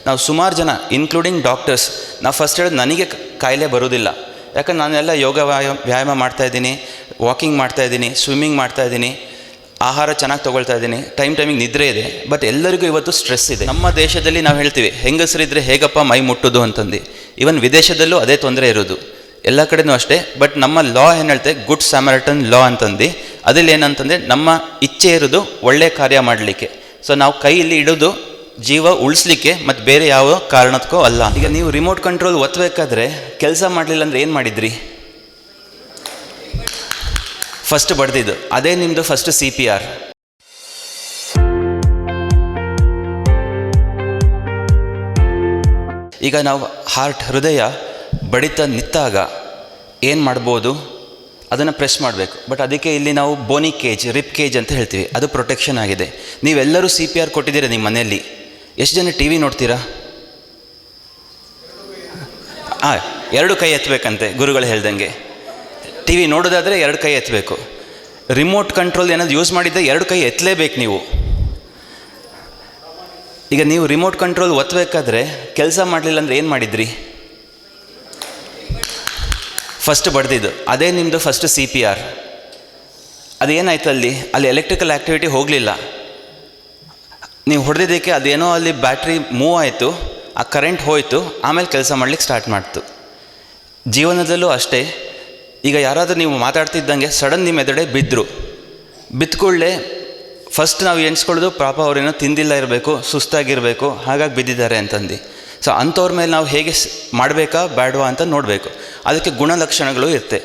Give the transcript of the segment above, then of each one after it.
ನಾವು ಸುಮಾರು ಜನ ಇನ್ಕ್ಲೂಡಿಂಗ್ ಡಾಕ್ಟರ್ಸ್, ನಾವು ಫಸ್ಟ್ ಹೇಳೋದು ನನಗೆ ಕಾಯಿಲೆ ಬರೋದಿಲ್ಲ, ಯಾಕಂದ್ರೆ ನಾನೆಲ್ಲ ಯೋಗ ವ್ಯಾಯಾಮ ಮಾಡ್ತಾಯಿದ್ದೀನಿ, ವಾಕಿಂಗ್ ಮಾಡ್ತಾಯಿದ್ದೀನಿ, ಸ್ವಿಮ್ಮಿಂಗ್ ಮಾಡ್ತಾಯಿದ್ದೀನಿ, ಆಹಾರ ಚೆನ್ನಾಗಿ ತೊಗೊಳ್ತಾ ಇದ್ದೀನಿ, ಟೈಮಿಗೆ ನಿದ್ರೆ ಇದೆ. ಬಟ್ ಎಲ್ಲರಿಗೂ ಇವತ್ತು ಸ್ಟ್ರೆಸ್ ಇದೆ. ನಮ್ಮ ದೇಶದಲ್ಲಿ ನಾವು ಹೇಳ್ತೀವಿ ಹೆಂಗಸರಿದ್ರೆ ಹೇಗಪ್ಪ ಮೈ ಮುಟ್ಟೋದು ಅಂತಂದು. ಈವನ್ ವಿದೇಶದಲ್ಲೂ ಅದೇ ತೊಂದರೆ ಇರೋದು, ಎಲ್ಲ ಕಡೆನೂ ಅಷ್ಟೇ. ಬಟ್ ನಮ್ಮ ಲಾ ಏನು ಹೇಳ್ತೆ, ಗುಡ್ ಸ್ಯಾಮರಿಟನ್ ಲಾ ಅಂತಂದು. ಅದ್ರಲ್ಲಿ ಏನಂತಂದರೆ ನಮ್ಮ ಇಚ್ಛೆ ಇರೋದು ಒಳ್ಳೆಯ ಕಾರ್ಯ ಮಾಡಲಿಕ್ಕೆ. ಸೊ ನಾವು ಕೈಯಲ್ಲಿ ಇಡೋದು ಜೀವ ಉಳಿಸ್ಲಿಕ್ಕೆ, ಮತ್ತು ಬೇರೆ ಯಾವ ಕಾರಣಕ್ಕೂ ಅಲ್ಲ. ಈಗ ನೀವು ರಿಮೋಟ್ ಕಂಟ್ರೋಲ್ ಒತ್ತಬೇಕಾದ್ರೆ ಕೆಲಸ ಮಾಡಲಿಲ್ಲ ಅಂದರೆ ಏನು ಮಾಡಿದ್ರಿ? ಫಸ್ಟ್ ಬಡ್ದಿದ್ದು ಅದೇ ನಿಮ್ಮದು ಫಸ್ಟ್ CPR. ಈಗ ನಾವು ಹೃದಯ ಬಡಿತ ನಿಂತಾಗ ಏನು ಮಾಡ್ಬೋದು, ಅದನ್ನು ಪ್ರೆಸ್ ಮಾಡಬೇಕು. ಬಟ್ ಅದಕ್ಕೆ ಇಲ್ಲಿ ನಾವು ಬೋನಿ ಕೇಜ್, ರಿಪ್ ಕೇಜ್ ಅಂತ ಹೇಳ್ತೀವಿ, ಅದು ಪ್ರೊಟೆಕ್ಷನ್ ಆಗಿದೆ. ನೀವೆಲ್ಲರೂ CPR ಕೊಟ್ಟಿದ್ದೀರಾ ನಿಮ್ಮ ಮನೆಯಲ್ಲಿ. ಎಷ್ಟು ಜನ TV ನೋಡ್ತೀರಾ? ಎರಡು ಕೈ ಎತ್ತಬೇಕಂತೆ ಗುರುಗಳು ಹೇಳ್ದಂಗೆ. TV ನೋಡೋದಾದರೆ ಎರಡು ಕೈ ಎತ್ತಬೇಕು. ರಿಮೋಟ್ ಕಂಟ್ರೋಲ್ ಏನಾದ್ರು ಯೂಸ್ ಮಾಡಿದ್ದರೆ ಎರಡು ಕೈ ಎತ್ತಲೇಬೇಕು ನೀವು. ಈಗ ನೀವು ರಿಮೋಟ್ ಕಂಟ್ರೋಲ್ ಒತ್ತಬೇಕಾದ್ರೆ ಕೆಲಸ ಮಾಡಲಿಲ್ಲ ಅಂದರೆ ಏನು ಮಾಡಿದ್ರಿ? ಫಸ್ಟ್ ಬಡ್ದಿದ್ದು ಅದೇ ನಿಮ್ಮದು ಫಸ್ಟ್ CPR. ಅದೇನಾಯ್ತು, ಅಲ್ಲಿ ಎಲೆಕ್ಟ್ರಿಕಲ್ ಆ್ಯಕ್ಟಿವಿಟಿ ಹೋಗಲಿಲ್ಲ. ನೀವು ಹೊಡೆದಿದ್ದಕ್ಕೆ ಅದೇನೋ ಅಲ್ಲಿ ಬ್ಯಾಟ್ರಿ ಮೂವ್ ಆಯಿತು, ಆ ಕರೆಂಟ್ ಹೋಯಿತು, ಆಮೇಲೆ ಕೆಲಸ ಮಾಡಲಿಕ್ಕೆ ಸ್ಟಾರ್ಟ್ ಮಾಡ್ತು. ಜೀವನದಲ್ಲೂ ಅಷ್ಟೇ. ಈಗ ಯಾರಾದರೂ ನೀವು ಮಾತಾಡ್ತಿದ್ದಂಗೆ ಸಡನ್ ನಿಮ್ಮ ಎದುರುಗಡೆ ಬಿದ್ದುಕೊಳ್ಳೆ ಫಸ್ಟ್ ನಾವು ಎಣಿಸ್ಕೊಳ್ಳೋದು ಪಾಪ ಅವರೇನೋ ತಿಂದಿಲ್ಲ ಇರಬೇಕು, ಸುಸ್ತಾಗಿರಬೇಕು, ಹಾಗಾಗಿ ಬಿದ್ದಿದ್ದಾರೆ ಅಂತಂದು. ಸೊ ಅಂಥವ್ರ ಮೇಲೆ ನಾವು ಹೇಗೆ ಮಾಡಬೇಕಾ ಬೇಡವಾ ಅಂತ ನೋಡಬೇಕು. ಅದಕ್ಕೆ ಗುಣಲಕ್ಷಣಗಳು ಇರುತ್ತೆ.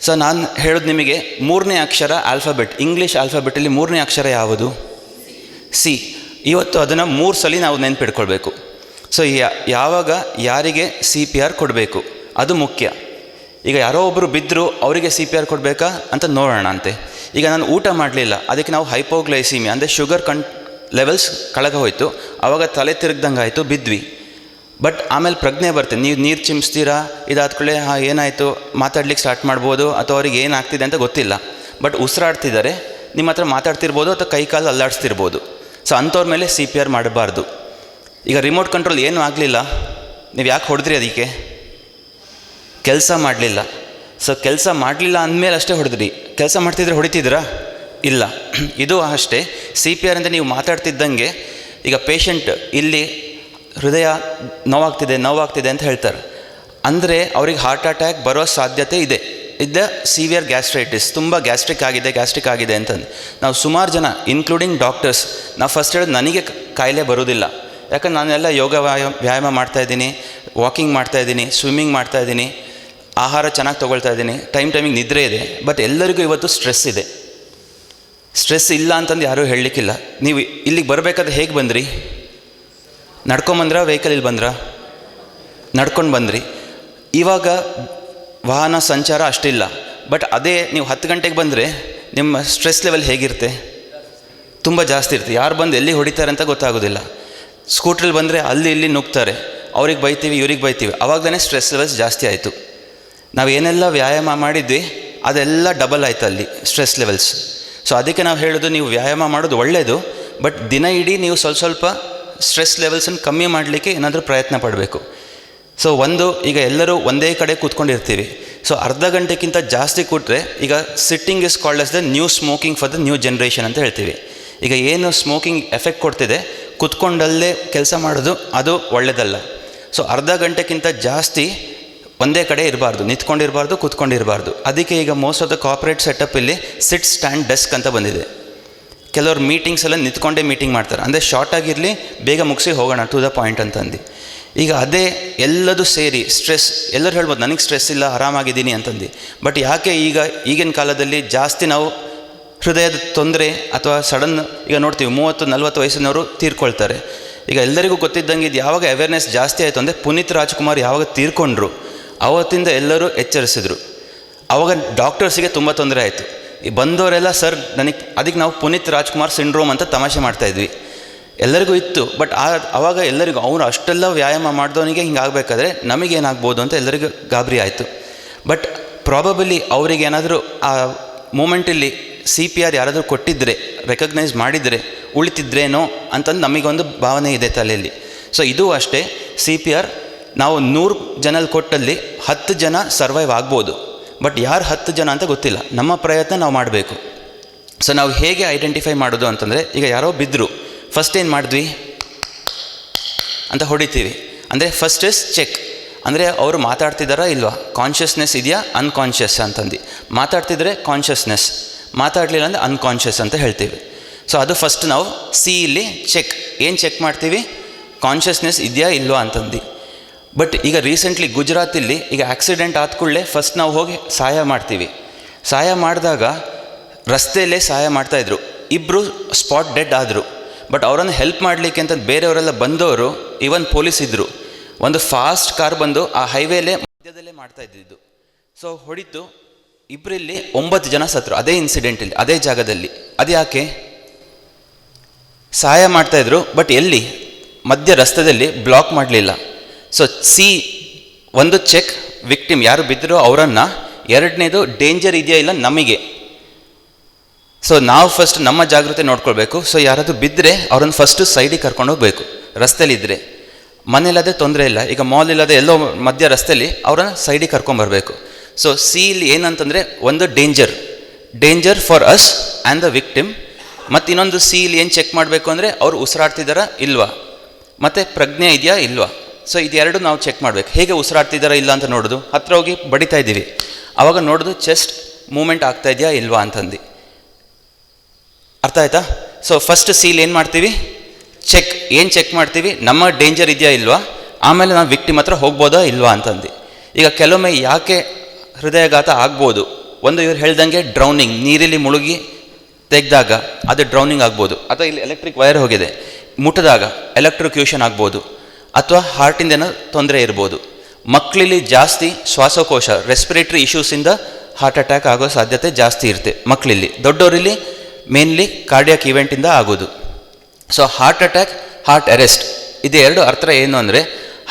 ಸೊ ನಾನು ಹೇಳೋದು ನಿಮಗೆ, 3ನೇ ಅಕ್ಷರ ಆಲ್ಫಾಬೆಟ್, ಇಂಗ್ಲೀಷ್ ಆಲ್ಫಾಬೆಟಲ್ಲಿ 3ನೇ ಅಕ್ಷರ ಯಾವುದು? C. ಇವತ್ತು ಅದನ್ನು 3 ಸಲ ನಾವು ನೆನ್ಪಿಡ್ಕೊಳ್ಬೇಕು. ಸೊ ಯಾವಾಗ ಯಾರಿಗೆ CPR ಕೊಡಬೇಕು ಅದು ಮುಖ್ಯ. ಈಗ ಯಾರೋ ಒಬ್ಬರು ಬಿದ್ದರು, ಅವರಿಗೆ CPR ಕೊಡಬೇಕಾ ಅಂತ ನೋಡೋಣ ಅಂತೆ. ಈಗ ನಾನು ಊಟ ಮಾಡಲಿಲ್ಲ, ಅದಕ್ಕೆ ನಾವು ಹೈಪೋಗ್ಲೈಸಿಮಿಯಾ ಅಂದರೆ ಶುಗರ್ ಲೆವೆಲ್ಸ್ ಕೆಳಗೆ ಹೋಯಿತು, ಆವಾಗ ತಲೆ ತಿರುಗ್ದಂಗೆ ಆಯಿತು, ಬಿದ್ವಿ. ಬಟ್ ಆಮೇಲೆ ಪ್ರಜ್ಞೆ ಬರ್ತದೆ, ನೀವು ನೀರು ಚಿಮ್ಸ್ತೀರಾ, ಇದಾದ್ಕೊಳ್ಳೆ ಏನಾಯಿತು ಮಾತಾಡ್ಲಿಕ್ಕೆ ಸ್ಟಾರ್ಟ್ ಮಾಡ್ಬೋದು, ಅಥವಾ ಅವ್ರಿಗೆ ಏನಾಗ್ತಿದೆ ಅಂತ ಗೊತ್ತಿಲ್ಲ. ಬಟ್ ಉಸಿರಾಡ್ತಿದ್ದಾರೆ, ನಿಮ್ಮ ಹತ್ರ ಮಾತಾಡ್ತಿರ್ಬೋದು, ಅಥವಾ ಕೈ ಕಾಲು ಅಲ್ಲಾಡಿಸ್ತಿರ್ಬೋದು. ಸೊ ಅಂಥವ್ರ ಮೇಲೆ CPR ಮಾಡಬಾರ್ದು. ಈಗ ರಿಮೋಟ್ ಕಂಟ್ರೋಲ್ ಏನೂ ಆಗಲಿಲ್ಲ, ನೀವು ಯಾಕೆ ಹೊಡೆದ್ರಿ? ಅದಕ್ಕೆ ಕೆಲಸ ಮಾಡಲಿಲ್ಲ. ಸೊ ಕೆಲಸ ಮಾಡಲಿಲ್ಲ ಅಂದಮೇಲೆ ಅಷ್ಟೇ ಹೊಡೆದ್ರಿ. ಕೆಲಸ ಮಾಡ್ತಿದ್ರೆ ಹೊಡಿತಿದ್ರಾ? ಇಲ್ಲ. ಇದು ಅಷ್ಟೇ. CPR ಅಂದರೆ ನೀವು ಮಾತಾಡ್ತಿದ್ದಂಗೆ, ಈಗ ಪೇಷಂಟ್ ಇಲ್ಲಿ ಹೃದಯ ನೋವಾಗ್ತಿದೆ ಅಂತ ಹೇಳ್ತಾರೆ, ಅಂದರೆ ಅವ್ರಿಗೆ ಹಾರ್ಟ್ ಅಟ್ಯಾಕ್ ಬರೋ ಸಾಧ್ಯತೆ ಇದೆ. ಸಿವಿಯರ್ ಗ್ಯಾಸ್ಟ್ರೈಟಿಸ್, ತುಂಬ ಗ್ಯಾಸ್ಟ್ರಿಕ್ ಆಗಿದೆ ಅಂತಂದು. ನಾವು ಸುಮಾರು ಜನ ಇನ್ಕ್ಲೂಡಿಂಗ್ ಡಾಕ್ಟರ್ಸ್, ನಾವು ಫಸ್ಟ್ ಹೇಳೋದು ನನಗೆ ಕಾಯಿಲೆ ಬರೋದಿಲ್ಲ, ಯಾಕಂದ್ರೆ ನಾನೆಲ್ಲ ಯೋಗ ವ್ಯಾಯಾಮ ಮಾಡ್ತಾಯಿದ್ದೀನಿ, ವಾಕಿಂಗ್ ಮಾಡ್ತಾಯಿದ್ದೀನಿ, ಸ್ವಿಮ್ಮಿಂಗ್ ಮಾಡ್ತಾಯಿದ್ದೀನಿ, ಆಹಾರ ಚೆನ್ನಾಗಿ ತೊಗೊಳ್ತಾ ಇದ್ದೀನಿ, ಟೈಮಿಗೆ ನಿದ್ರೆ ಇದೆ. ಬಟ್ ಎಲ್ಲರಿಗೂ ಇವತ್ತು ಸ್ಟ್ರೆಸ್ ಇದೆ. ಸ್ಟ್ರೆಸ್ ಇಲ್ಲ ಅಂತಂದು ಯಾರೂ ಹೇಳಲಿಕ್ಕಿಲ್ಲ. ನೀವು ಇಲ್ಲಿಗೆ ಬರಬೇಕಾದ್ರೆ ಹೇಗೆ ಬಂದ್ರಿ? ನಡ್ಕೊಂಬಂದ್ರಾ, ವೆಹಿಕಲಲ್ಲಿ ಬಂದ್ರಾ? ನಡ್ಕೊಂಡು ಬಂದ್ರಿ. ಇವಾಗ ವಾಹನ ಸಂಚಾರ ಅಷ್ಟಿಲ್ಲ. ಬಟ್ ಅದೇ ನೀವು 10 ಗಂಟೆಗೆ ಬಂದರೆ ನಿಮ್ಮ ಸ್ಟ್ರೆಸ್ ಲೆವೆಲ್ ಹೇಗಿರುತ್ತೆ? ತುಂಬ ಜಾಸ್ತಿ ಇರುತ್ತೆ. ಯಾರು ಬಂದು ಎಲ್ಲಿ ಹೊಡಿತಾರೆ ಅಂತ ಗೊತ್ತಾಗೋದಿಲ್ಲ. ಸ್ಕೂಟ್ರಲ್ಲಿ ಬಂದರೆ ಅಲ್ಲಿ ಇಲ್ಲಿ ನುಗ್ತಾರೆ, ಅವ್ರಿಗೆ ಬೈತೀವಿ, ಇವ್ರಿಗೆ ಬೈತೀವಿ, ಆವಾಗಲೇ ಸ್ಟ್ರೆಸ್ ಲೆವೆಲ್ಸ್ ಜಾಸ್ತಿ ಆಯಿತು. ನಾವು ಏನೆಲ್ಲ ವ್ಯಾಯಾಮ ಮಾಡಿದ್ವಿ ಅದೆಲ್ಲ ಡಬಲ್ ಆಯಿತು ಅಲ್ಲಿ ಸ್ಟ್ರೆಸ್ ಲೆವೆಲ್ಸ್. ಸೊ ಅದಕ್ಕೆ ನಾವು ಹೇಳೋದು, ನೀವು ವ್ಯಾಯಾಮ ಮಾಡೋದು ಒಳ್ಳೆಯದು, ಬಟ್ ದಿನ ಇಡೀ ನೀವು ಸ್ವಲ್ಪ ಸ್ಟ್ರೆಸ್ ಲೆವೆಲ್ಸನ್ನು ಕಮ್ಮಿ ಮಾಡಲಿಕ್ಕೆ ಏನಾದರೂ ಪ್ರಯತ್ನ ಪಡಬೇಕು. ಸೊ ಈಗ ಎಲ್ಲರೂ ಒಂದೇ ಕಡೆ ಕೂತ್ಕೊಂಡಿರ್ತೀವಿ. ಸೊ ಅರ್ಧ ಗಂಟೆಗಿಂತ ಜಾಸ್ತಿ ಕೂತ್ರೆ, ಈಗ sitting is called as the new smoking for the new generation ಅಂತ ಹೇಳ್ತೀವಿ. ಈಗ ಏನು ಸ್ಮೋಕಿಂಗ್ ಎಫೆಕ್ಟ್ ಕೊಡ್ತಿದೆ, ಕೂತ್ಕೊಂಡಲ್ಲೇ ಕೆಲಸ ಮಾಡೋದು ಅದು ಒಳ್ಳೆಯದಲ್ಲ. ಸೊ ಅರ್ಧ ಗಂಟೆಗಿಂತ ಜಾಸ್ತಿ ಒಂದೇ ಕಡೆ ಇರಬಾರ್ದು, ನಿಂತ್ಕೊಂಡಿರಬಾರ್ದು, ಕೂತ್ಕೊಂಡಿರಬಾರ್ದು. ಅದಕ್ಕೆ ಈಗ ಮೋಸ್ಟ್ ಆಫ್ ದ ಕಾರ್ಪೊರೇಟ್ ಸೆಟಪ್ಪಲ್ಲಿ ಸಿಟ್ ಸ್ಟ್ಯಾಂಡ್ ಡೆಸ್ಕ್ ಅಂತ ಬಂದಿದೆ. ಕೆಲವರು ಮೀಟಿಂಗ್ಸ್ ಎಲ್ಲ ನಿಂತ್ಕೊಂಡೇ ಮೀಟಿಂಗ್ ಮಾಡ್ತಾರೆ, ಅಂದರೆ ಶಾರ್ಟ್ ಆಗಿರಲಿ, ಬೇಗ ಮುಗಿಸಿ ಹೋಗೋಣ, ಟು ದ ಪಾಯಿಂಟ್ ಅಂತಂದು. ಈಗ ಅದೇ ಎಲ್ಲದೂ ಸೇರಿ ಸ್ಟ್ರೆಸ್, ಎಲ್ಲರೂ ಹೇಳ್ಬೋದು ನನಗೆ ಸ್ಟ್ರೆಸ್ ಇಲ್ಲ, ಆರಾಮಾಗಿದ್ದೀನಿ ಅಂತಂದು. ಬಟ್ ಯಾಕೆ ಈಗಿನ ಕಾಲದಲ್ಲಿ ಜಾಸ್ತಿ ನಾವು ಹೃದಯದ ತೊಂದರೆ ಅಥವಾ ಸಡನ್, ಈಗ ನೋಡ್ತೀವಿ 30-40 ವಯಸ್ಸಿನವರು ತೀರ್ಕೊಳ್ತಾರೆ. ಈಗ ಎಲ್ಲರಿಗೂ ಗೊತ್ತಿದ್ದಂಗೆ ಇದು ಯಾವಾಗ ಅವೇರ್ನೆಸ್ ಜಾಸ್ತಿ ಆಯಿತು ಅಂದರೆ, ಪುನೀತ್ ರಾಜ್ಕುಮಾರ್ ಯಾವಾಗ ತೀರ್ಕೊಂಡ್ರು ಆವತ್ತಿಂದ ಎಲ್ಲರೂ ಎಚ್ಚರಿಸಿದ್ರು. ಆವಾಗ ಡಾಕ್ಟರ್ಸಿಗೆ ತುಂಬ ತೊಂದರೆ ಆಯಿತು. ಈ ಬಂದವರೆಲ್ಲ ಅದಕ್ಕೆ ನಾವು ಪುನೀತ್ ರಾಜ್ಕುಮಾರ್ ಸಿಂಡ್ರೋಮ್ ಅಂತ ತಮಾಷೆ ಮಾಡ್ತಾಯಿದ್ವಿ. ಎಲ್ಲರಿಗೂ ಇತ್ತು. ಬಟ್ ಆವಾಗ ಎಲ್ಲರಿಗೂ ಅವನು ಅಷ್ಟೆಲ್ಲ ವ್ಯಾಯಾಮ ಮಾಡಿದವನಿಗೆ ಹಿಂಗಾಗಬೇಕಾದ್ರೆ ನಮಗೇನಾಗ್ಬೋದು ಅಂತ ಎಲ್ಲರಿಗೂ ಗಾಬರಿ ಆಯಿತು. ಬಟ್ ಪ್ರಾಬಬಲಿ ಅವರಿಗೆ ಏನಾದರೂ ಆ ಮೂಮೆಂಟಲ್ಲಿ CPR ಯಾರಾದರೂ ಕೊಟ್ಟಿದ್ದರೆ, ರೆಕಗ್ನೈಸ್ ಮಾಡಿದರೆ ಉಳಿತಿದ್ರೇನೋ ಅಂತಂದು ನಮಗೊಂದು ಭಾವನೆ ಇದೆ ತಲೆಯಲ್ಲಿ. ಸೊ ಇದು ಅಷ್ಟೇ, CPR ನಾವು 100 ಜನಲ್ಲಿ ಕೊಟ್ಟಲ್ಲಿ 10 ಜನ ಸರ್ವೈವ್ ಆಗ್ಬೋದು, ಬಟ್ ಯಾರು 10 ಜನ ಅಂತ ಗೊತ್ತಿಲ್ಲ. ನಮ್ಮ ಪ್ರಯತ್ನ ನಾವು ಮಾಡಬೇಕು. ಸೊ ನಾವು ಹೇಗೆ ಐಡೆಂಟಿಫೈ ಮಾಡೋದು ಅಂತಂದರೆ, ಈಗ ಯಾರೋ ಬಿದ್ದರು, ಫಸ್ಟ್ ಏನು ಮಾಡಿದ್ವಿ ಅಂತ ಹೊಡಿತೀವಿ. ಅಂದರೆ ಫಸ್ಟ್ ಇಸ್ ಚೆಕ್, ಅಂದರೆ ಅವರು ಮಾತಾಡ್ತಿದ್ದಾರಾ ಇಲ್ವಾ, ಕಾನ್ಷಿಯಸ್ನೆಸ್ ಇದೆಯಾ ಅನ್ಕಾನ್ಷಿಯಸ್ ಅಂತಂದು. ಮಾತಾಡ್ತಿದ್ರೆ ಕಾನ್ಷಿಯಸ್ನೆಸ್, ಮಾತಾಡಲಿಲ್ಲ ಅಂದರೆ ಅನ್ಕಾನ್ಷಿಯಸ್ ಅಂತ ಹೇಳ್ತೀವಿ. ಸೊ ಅದು ಫಸ್ಟ್ ನಾವು ಇಲ್ಲಿ ಚೆಕ್, ಏನು ಚೆಕ್ ಮಾಡ್ತೀವಿ, ಕಾನ್ಷಿಯಸ್ನೆಸ್ ಇದೆಯಾ ಇಲ್ವಾ ಅಂತಂದು. ಬಟ್ ಈಗ ರೀಸೆಂಟ್ಲಿ ಗುಜರಾತಿಲ್ಲಿ ಈಗ ಆಕ್ಸಿಡೆಂಟ್ ಆದ ಕೂಡಲೇ ಫಸ್ಟ್ ನಾವು ಹೋಗಿ ಸಹಾಯ ಮಾಡ್ತೀವಿ. ಸಹಾಯ ಮಾಡಿದಾಗ ರಸ್ತೆಯಲ್ಲೇ ಸಹಾಯ ಮಾಡ್ತಾಯಿದ್ರು, ಇಬ್ಬರು ಸ್ಪಾಟ್ ಡೆಡ್ ಆದರು. ಬಟ್ ಅವರನ್ನು ಹೆಲ್ಪ್ ಮಾಡಲಿಕ್ಕೆ ಅಂತ ಬೇರೆಯವರೆಲ್ಲ ಬಂದವರು, ಈವನ್ ಪೊಲೀಸ್ ಇದ್ದರು, ಒಂದು ಫಾಸ್ಟ್ ಕಾರ್ ಬಂದು ಆ ಹೈವೇಲೇ ಮಧ್ಯದಲ್ಲೇ ಮಾಡ್ತಾ ಇದ್ದಿದ್ದು. ಸೊ ಹೊಡಿತು, ಇಬ್ಬರಲ್ಲಿ 9 ಜನ ಸತ್ರು ಅದೇ ಇನ್ಸಿಡೆಂಟಲ್ಲಿ, ಅದೇ ಜಾಗದಲ್ಲಿ. ಅದು ಯಾಕೆ? ಸಹಾಯ ಮಾಡ್ತಾಯಿದ್ರು, ಬಟ್ ಎಲ್ಲಿ, ಮಧ್ಯ ರಸ್ತೆಯಲ್ಲಿ ಬ್ಲಾಕ್ ಮಾಡಲಿಲ್ಲ. ಸೊ ಒಂದು ಚೆಕ್, ವಿಕ್ಟಿಮ್ ಯಾರು ಬಿದ್ದರೋ ಅವರನ್ನು, ಎರಡನೇದು ಡೇಂಜರ್ ಇದೆಯಾ ಇಲ್ಲ ನಮಗೆ. ಸೊ ನಾವು ಫಸ್ಟ್ ನಮ್ಮ ಜಾಗ್ರತೆ ನೋಡ್ಕೊಳ್ಬೇಕು. ಸೊ ಯಾರಾದರೂ ಬಿದ್ದರೆ ಅವ್ರನ್ನ ಫಸ್ಟು ಸೈಡಿಗೆ ಕರ್ಕೊಂಡು ಹೋಗಬೇಕು. ರಸ್ತೆಯಲ್ಲಿದ್ದರೆ, ಮನೇಲಾದರೆ ತೊಂದರೆ ಇಲ್ಲ, ಈಗ ಮಾಲ್ ಇಲ್ಲದೆ ಎಲ್ಲೋ ಮಧ್ಯ ರಸ್ತೆಯಲ್ಲಿ ಅವ್ರನ್ನ ಸೈಡಿಗೆ ಕರ್ಕೊಂಬರ್ಬೇಕು. ಸೊ ಇಲ್ಲಿ ಏನಂತಂದರೆ, ಒಂದು danger for us and the victim. ಮತ್ತು ಇನ್ನೊಂದು ಇಲ್ಲಿ ಏನು ಚೆಕ್ ಮಾಡಬೇಕು ಅಂದರೆ, ಅವ್ರು ಉಸಿರಾಡ್ತಿದ್ದಾರಾ ಇಲ್ವಾ, ಮತ್ತು ಪ್ರಜ್ಞೆ ಇದೆಯಾ ಇಲ್ವಾ. ಸೊ ಇದೆರಡು ನಾವು ಚೆಕ್ ಮಾಡಬೇಕು. ಹೇಗೆ ಉಸಿರಾಡ್ತಿದ್ದಾರಾ ಇಲ್ಲ ಅಂತ ನೋಡೋದು, ಹತ್ರ ಹೋಗಿ ಬಡಿತಾ ಇದ್ದೀವಿ, ಆವಾಗ ನೋಡೋದು ಚೆಸ್ಟ್ ಮೂಮೆಂಟ್ ಆಗ್ತಾ ಇದೆಯಾ ಇಲ್ವಾ ಅಂತಂದು. ಅರ್ಥ ಆಯ್ತಾ? ಸೊ ಫಸ್ಟ್ ಏನು ಮಾಡ್ತೀವಿ, ಚೆಕ್. ಏನು ಚೆಕ್ ಮಾಡ್ತೀವಿ, ನಮ್ಮ ಡೇಂಜರ್ ಇದೆಯಾ ಇಲ್ವಾ, ಆಮೇಲೆ ನಾವು ವಿಕ್ಟಿಮ್ ಹತ್ರ ಹೋಗ್ಬೋದಾ ಇಲ್ವಾ ಅಂತಂದು. ಈಗ ಕೆಲವೊಮ್ಮೆ ಯಾಕೆ ಹೃದಯಾಘಾತ ಆಗ್ಬೋದು, ಒಂದು ಇವ್ರು ಹೇಳ್ದಂಗೆ ಡ್ರೌನಿಂಗ್, ನೀರಲ್ಲಿ ಮುಳುಗಿ ತೆಗೆದಾಗ ಅದು ಡ್ರೌನಿಂಗ್ ಆಗ್ಬೋದು, ಅಥವಾ ಇಲ್ಲಿ ಎಲೆಕ್ಟ್ರಿಕ್ ವೈರ್ ಹೋಗಿದೆ ಮುಟ್ಟಿದಾಗ ಎಲೆಕ್ಟ್ರಿಕ್ಯೂಷನ್ ಆಗ್ಬೋದು, ಅಥವಾ ಹಾರ್ಟಿಂದ ಏನೋ ತೊಂದರೆ ಇರ್ಬೋದು. ಮಕ್ಕಳಲ್ಲಿ ಜಾಸ್ತಿ ಶ್ವಾಸಕೋಶ ರೆಸ್ಪಿರೇಟರಿ ಇಶ್ಯೂಸಿಂದ ಹಾರ್ಟ್ ಅಟ್ಯಾಕ್ ಆಗೋ ಸಾಧ್ಯತೆ ಜಾಸ್ತಿ ಇರುತ್ತೆ ಮಕ್ಕಳಲ್ಲಿ. ದೊಡ್ಡವರಲ್ಲಿ ಮೇನ್ಲಿ ಕಾರ್ಡಿಯಾಕ್ ಇವೆಂಟಿಂದ ಆಗೋದು. So heart attack, heart arrest, ಇದು ಎರಡು ಅರ್ಥ ಏನು ಅಂದರೆ,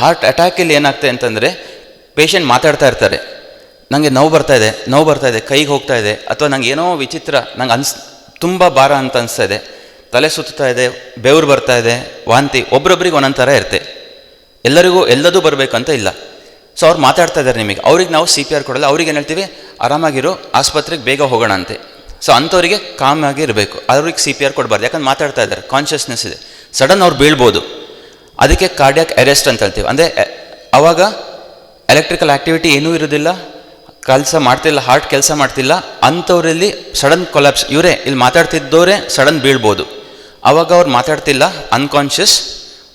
ಹಾರ್ಟ್ ಅಟ್ಯಾಕಲ್ಲಿ ಏನಾಗ್ತದೆ ಅಂತಂದರೆ, ಪೇಷಂಟ್ ಮಾತಾಡ್ತಾ ಇರ್ತಾರೆ, ನನಗೆ ನೋವು ಬರ್ತಾ ಇದೆ, ಕೈಗೆ ಹೋಗ್ತಾ ಇದೆ, ಅಥವಾ ನಂಗೆ ಏನೋ ವಿಚಿತ್ರ, ನಂಗೆ ತುಂಬ ಭಾರ ಅಂತ ಅನಿಸ್ತಾ ಇದೆ, ತಲೆ ಸುತ್ತಾ ಇದೆ, ಬೆವರು ಬರ್ತಾ ಇದೆ, ವಾಂತಿ, ಒಬ್ರೊಬ್ರಿಗೆ ಒಂದೊಂದು ಥರ ಇರುತ್ತೆ. ಎಲ್ಲರಿಗೂ ಎಲ್ಲದೂ ಬರಬೇಕಂತ ಇಲ್ಲ. ಸೊ ಅವ್ರು ಮಾತಾಡ್ತಾ ಇದ್ದಾರೆ ನಿಮಗೆ, ಅವ್ರಿಗೆ ನಾವು CPR ಕೊಡಲ್ಲ. ಅವ್ರಿಗೆ ಏನು ಹೇಳ್ತೀವಿ, ಆರಾಮಾಗಿರೋ, ಆಸ್ಪತ್ರೆಗೆ ಬೇಗ ಹೋಗೋಣ ಅಂತೆ. ಸೊ ಅಂಥವ್ರಿಗೆ ಕಾಮ್ ಆಗಿ ಇರಬೇಕು, ಅವ್ರಿಗೆ CPR ಕೊಡಬಾರ್ದು. ಯಾಕಂದ್ರೆ ಮಾತಾಡ್ತಾ ಇದ್ದಾರೆ, ಕಾನ್ಷಿಯಸ್ನೆಸ್ ಇದೆ, ಸಡನ್ ಅವ್ರು ಬೀಳ್ಬೋದು. ಅದಕ್ಕೆ ಕಾರ್ಡಿಯಾಕ್ ಅರೆಸ್ಟ್ ಅಂತ ಹೇಳ್ತೀವಿ. ಅಂದರೆ ಆವಾಗ ಎಲೆಕ್ಟ್ರಿಕಲ್ ಆ್ಯಕ್ಟಿವಿಟಿ ಏನೂ ಇರೋದಿಲ್ಲ, ಕೆಲಸ ಮಾಡ್ತಿಲ್ಲ, ಹಾರ್ಟ್ ಕೆಲಸ ಮಾಡ್ತಿಲ್ಲ, ಅಂಥವ್ರಲ್ಲಿ ಸಡನ್ ಕೊಲ್ಯಾಪ್ಸ್. ಇವರೇ ಇಲ್ಲಿ ಮಾತಾಡ್ತಿದ್ದವರೇ ಸಡನ್ ಬೀಳ್ಬೋದು. ಆವಾಗ ಅವ್ರು ಮಾತಾಡ್ತಿಲ್ಲ, ಅನ್ಕಾನ್ಷಿಯಸ್,